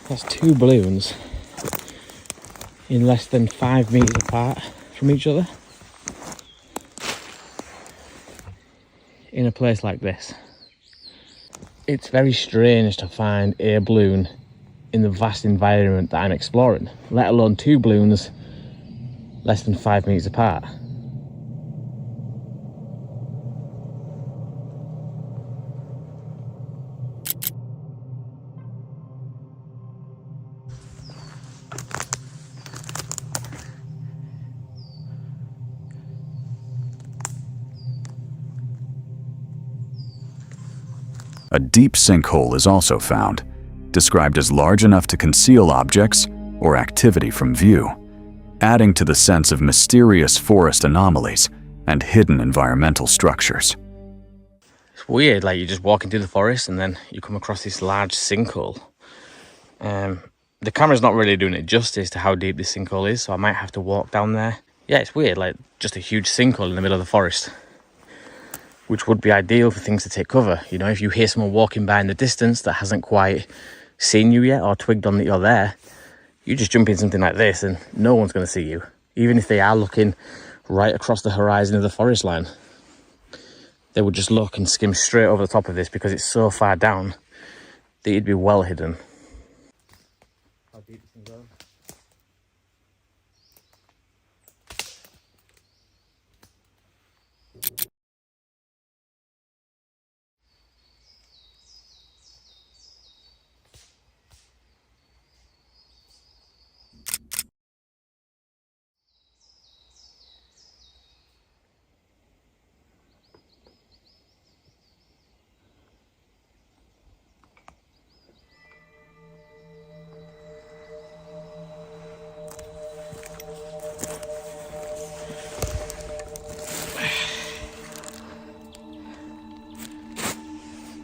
Speaker 16: That's 2 balloons in less than 5 meters apart from each other in a place like this. It's very strange to find a balloon in the vast environment that I'm exploring, let alone 2 balloons less than 5 meters apart.
Speaker 3: A deep sinkhole is also found, described as large enough to conceal objects or activity from view, adding to the sense of mysterious forest anomalies and hidden environmental structures.
Speaker 16: It's weird, like you're just walking through the forest and then you come across this large sinkhole. The camera's not really doing it justice to how deep this sinkhole is, so I might have to walk down there. Yeah, it's weird, like just a huge sinkhole in the middle of the forest, which would be ideal for things to take cover. You know, if you hear someone walking by in the distance that hasn't quite seen you yet or twigged on that you're there, you just jump in something like this and no one's going to see you, even if they are looking right across the horizon of the forest line. They would just look and skim straight over the top of this because it's so far down that you'd be well hidden. How deep is it going?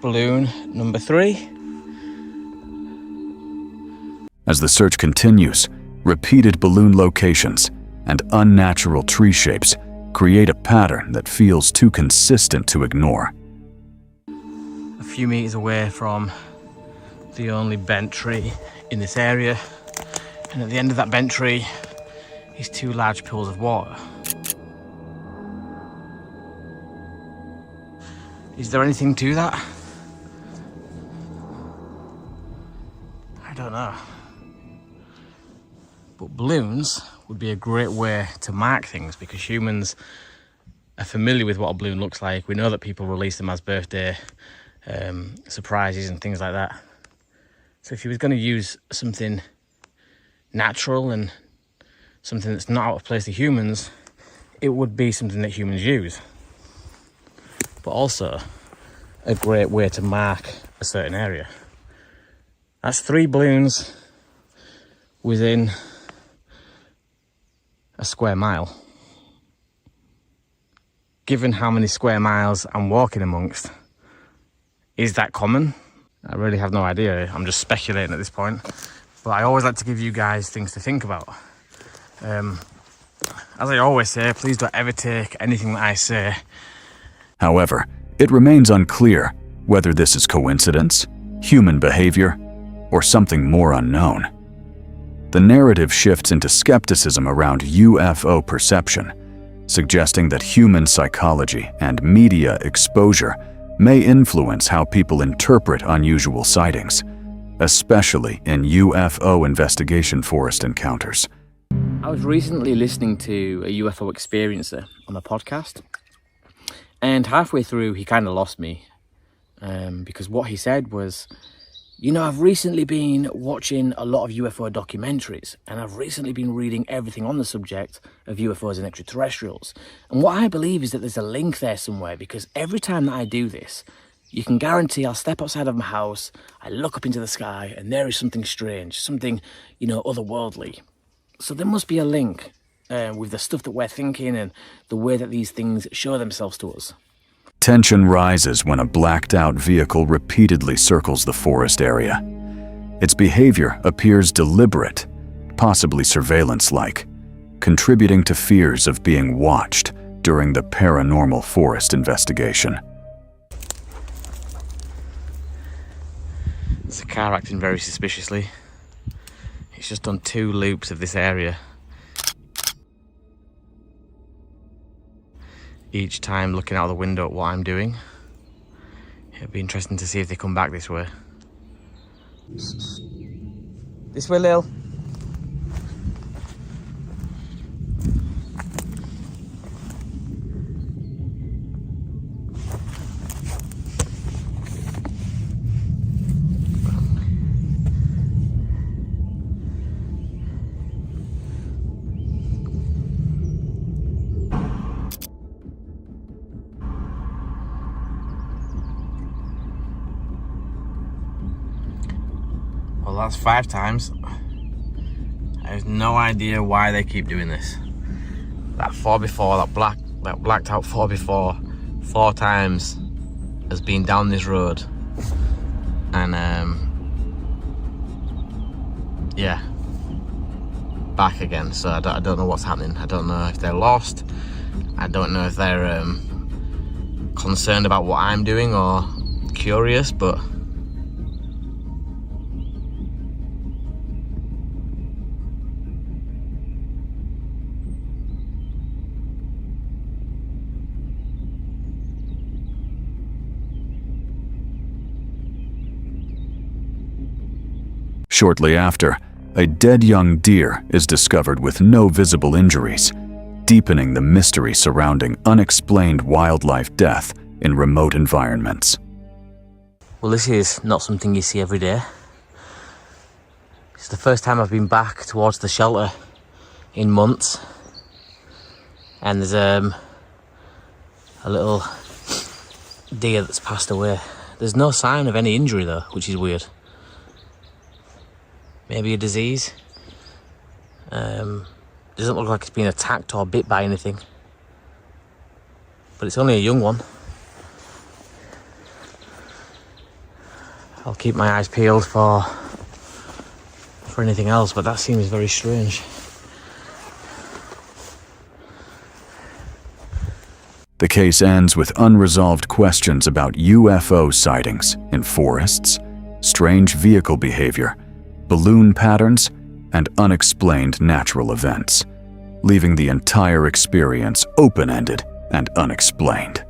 Speaker 16: Balloon number 3.
Speaker 3: As the search continues, repeated balloon locations and unnatural tree shapes create a pattern that feels too consistent to ignore.
Speaker 16: A few meters away from the only bent tree in this area, and at the end of that bent tree is 2 large pools of water. Is there anything to that? I don't know. But balloons would be a great way to mark things because humans are familiar with what a balloon looks like. We know that people release them as birthday surprises and things like that. So if you was going to use something natural and something that's not out of place to humans, it would be something that humans use. But also a great way to mark a certain area. That's 3 balloons within a square mile. Given how many square miles I'm walking amongst, is that common? I really have no idea. I'm just speculating at this point. But I always like to give you guys things to think about. As I always say, please don't ever take anything that I say.
Speaker 3: However, it remains unclear whether this is coincidence, human behavior, or something more unknown. The narrative shifts into skepticism around UFO perception, suggesting that human psychology and media exposure may influence how people interpret unusual sightings, especially in UFO investigation forest encounters.
Speaker 16: I was recently listening to a UFO experiencer on a podcast, and halfway through he kind of lost me because what he said was, you know, I've recently been watching a lot of UFO documentaries, and I've recently been reading everything on the subject of UFOs and extraterrestrials. And what I believe is that there's a link there somewhere, because every time that I do this, you can guarantee I'll step outside of my house, I look up into the sky, and there is something strange, something, you know, otherworldly. So there must be a link with the stuff that we're thinking and the way that these things show themselves to us.
Speaker 3: Tension rises when a blacked-out vehicle repeatedly circles the forest area. Its behavior appears deliberate, possibly surveillance-like, contributing to fears of being watched during the paranormal forest investigation.
Speaker 16: It's a car acting very suspiciously. It's just done 2 loops of this area. Each time looking out the window at what I'm doing. It'll be interesting to see if they come back this way. This way, Lil. Well, that's 5 times. I have no idea why they keep doing this. That 4x4, that blacked out 4x4, 4 times has been down this road. And yeah, back again. So I don't know what's happening. I don't know if they're lost. I don't know if they're concerned about what I'm doing or curious, but
Speaker 3: Shortly after, a dead young deer is discovered with no visible injuries, deepening the mystery surrounding unexplained wildlife death in remote environments.
Speaker 16: well, this is not something you see every day. It's the first time I've been back towards the shelter in months. And there's a little deer that's passed away. There's no sign of any injury though, which is weird. Maybe a disease. Doesn't look like it's been attacked or bit by anything. But it's only a young one. I'll keep my eyes peeled for anything else, but that seems very strange.
Speaker 3: The case ends with unresolved questions about UFO sightings in forests, strange vehicle behavior, balloon patterns, and unexplained natural events, leaving the entire experience open-ended and unexplained.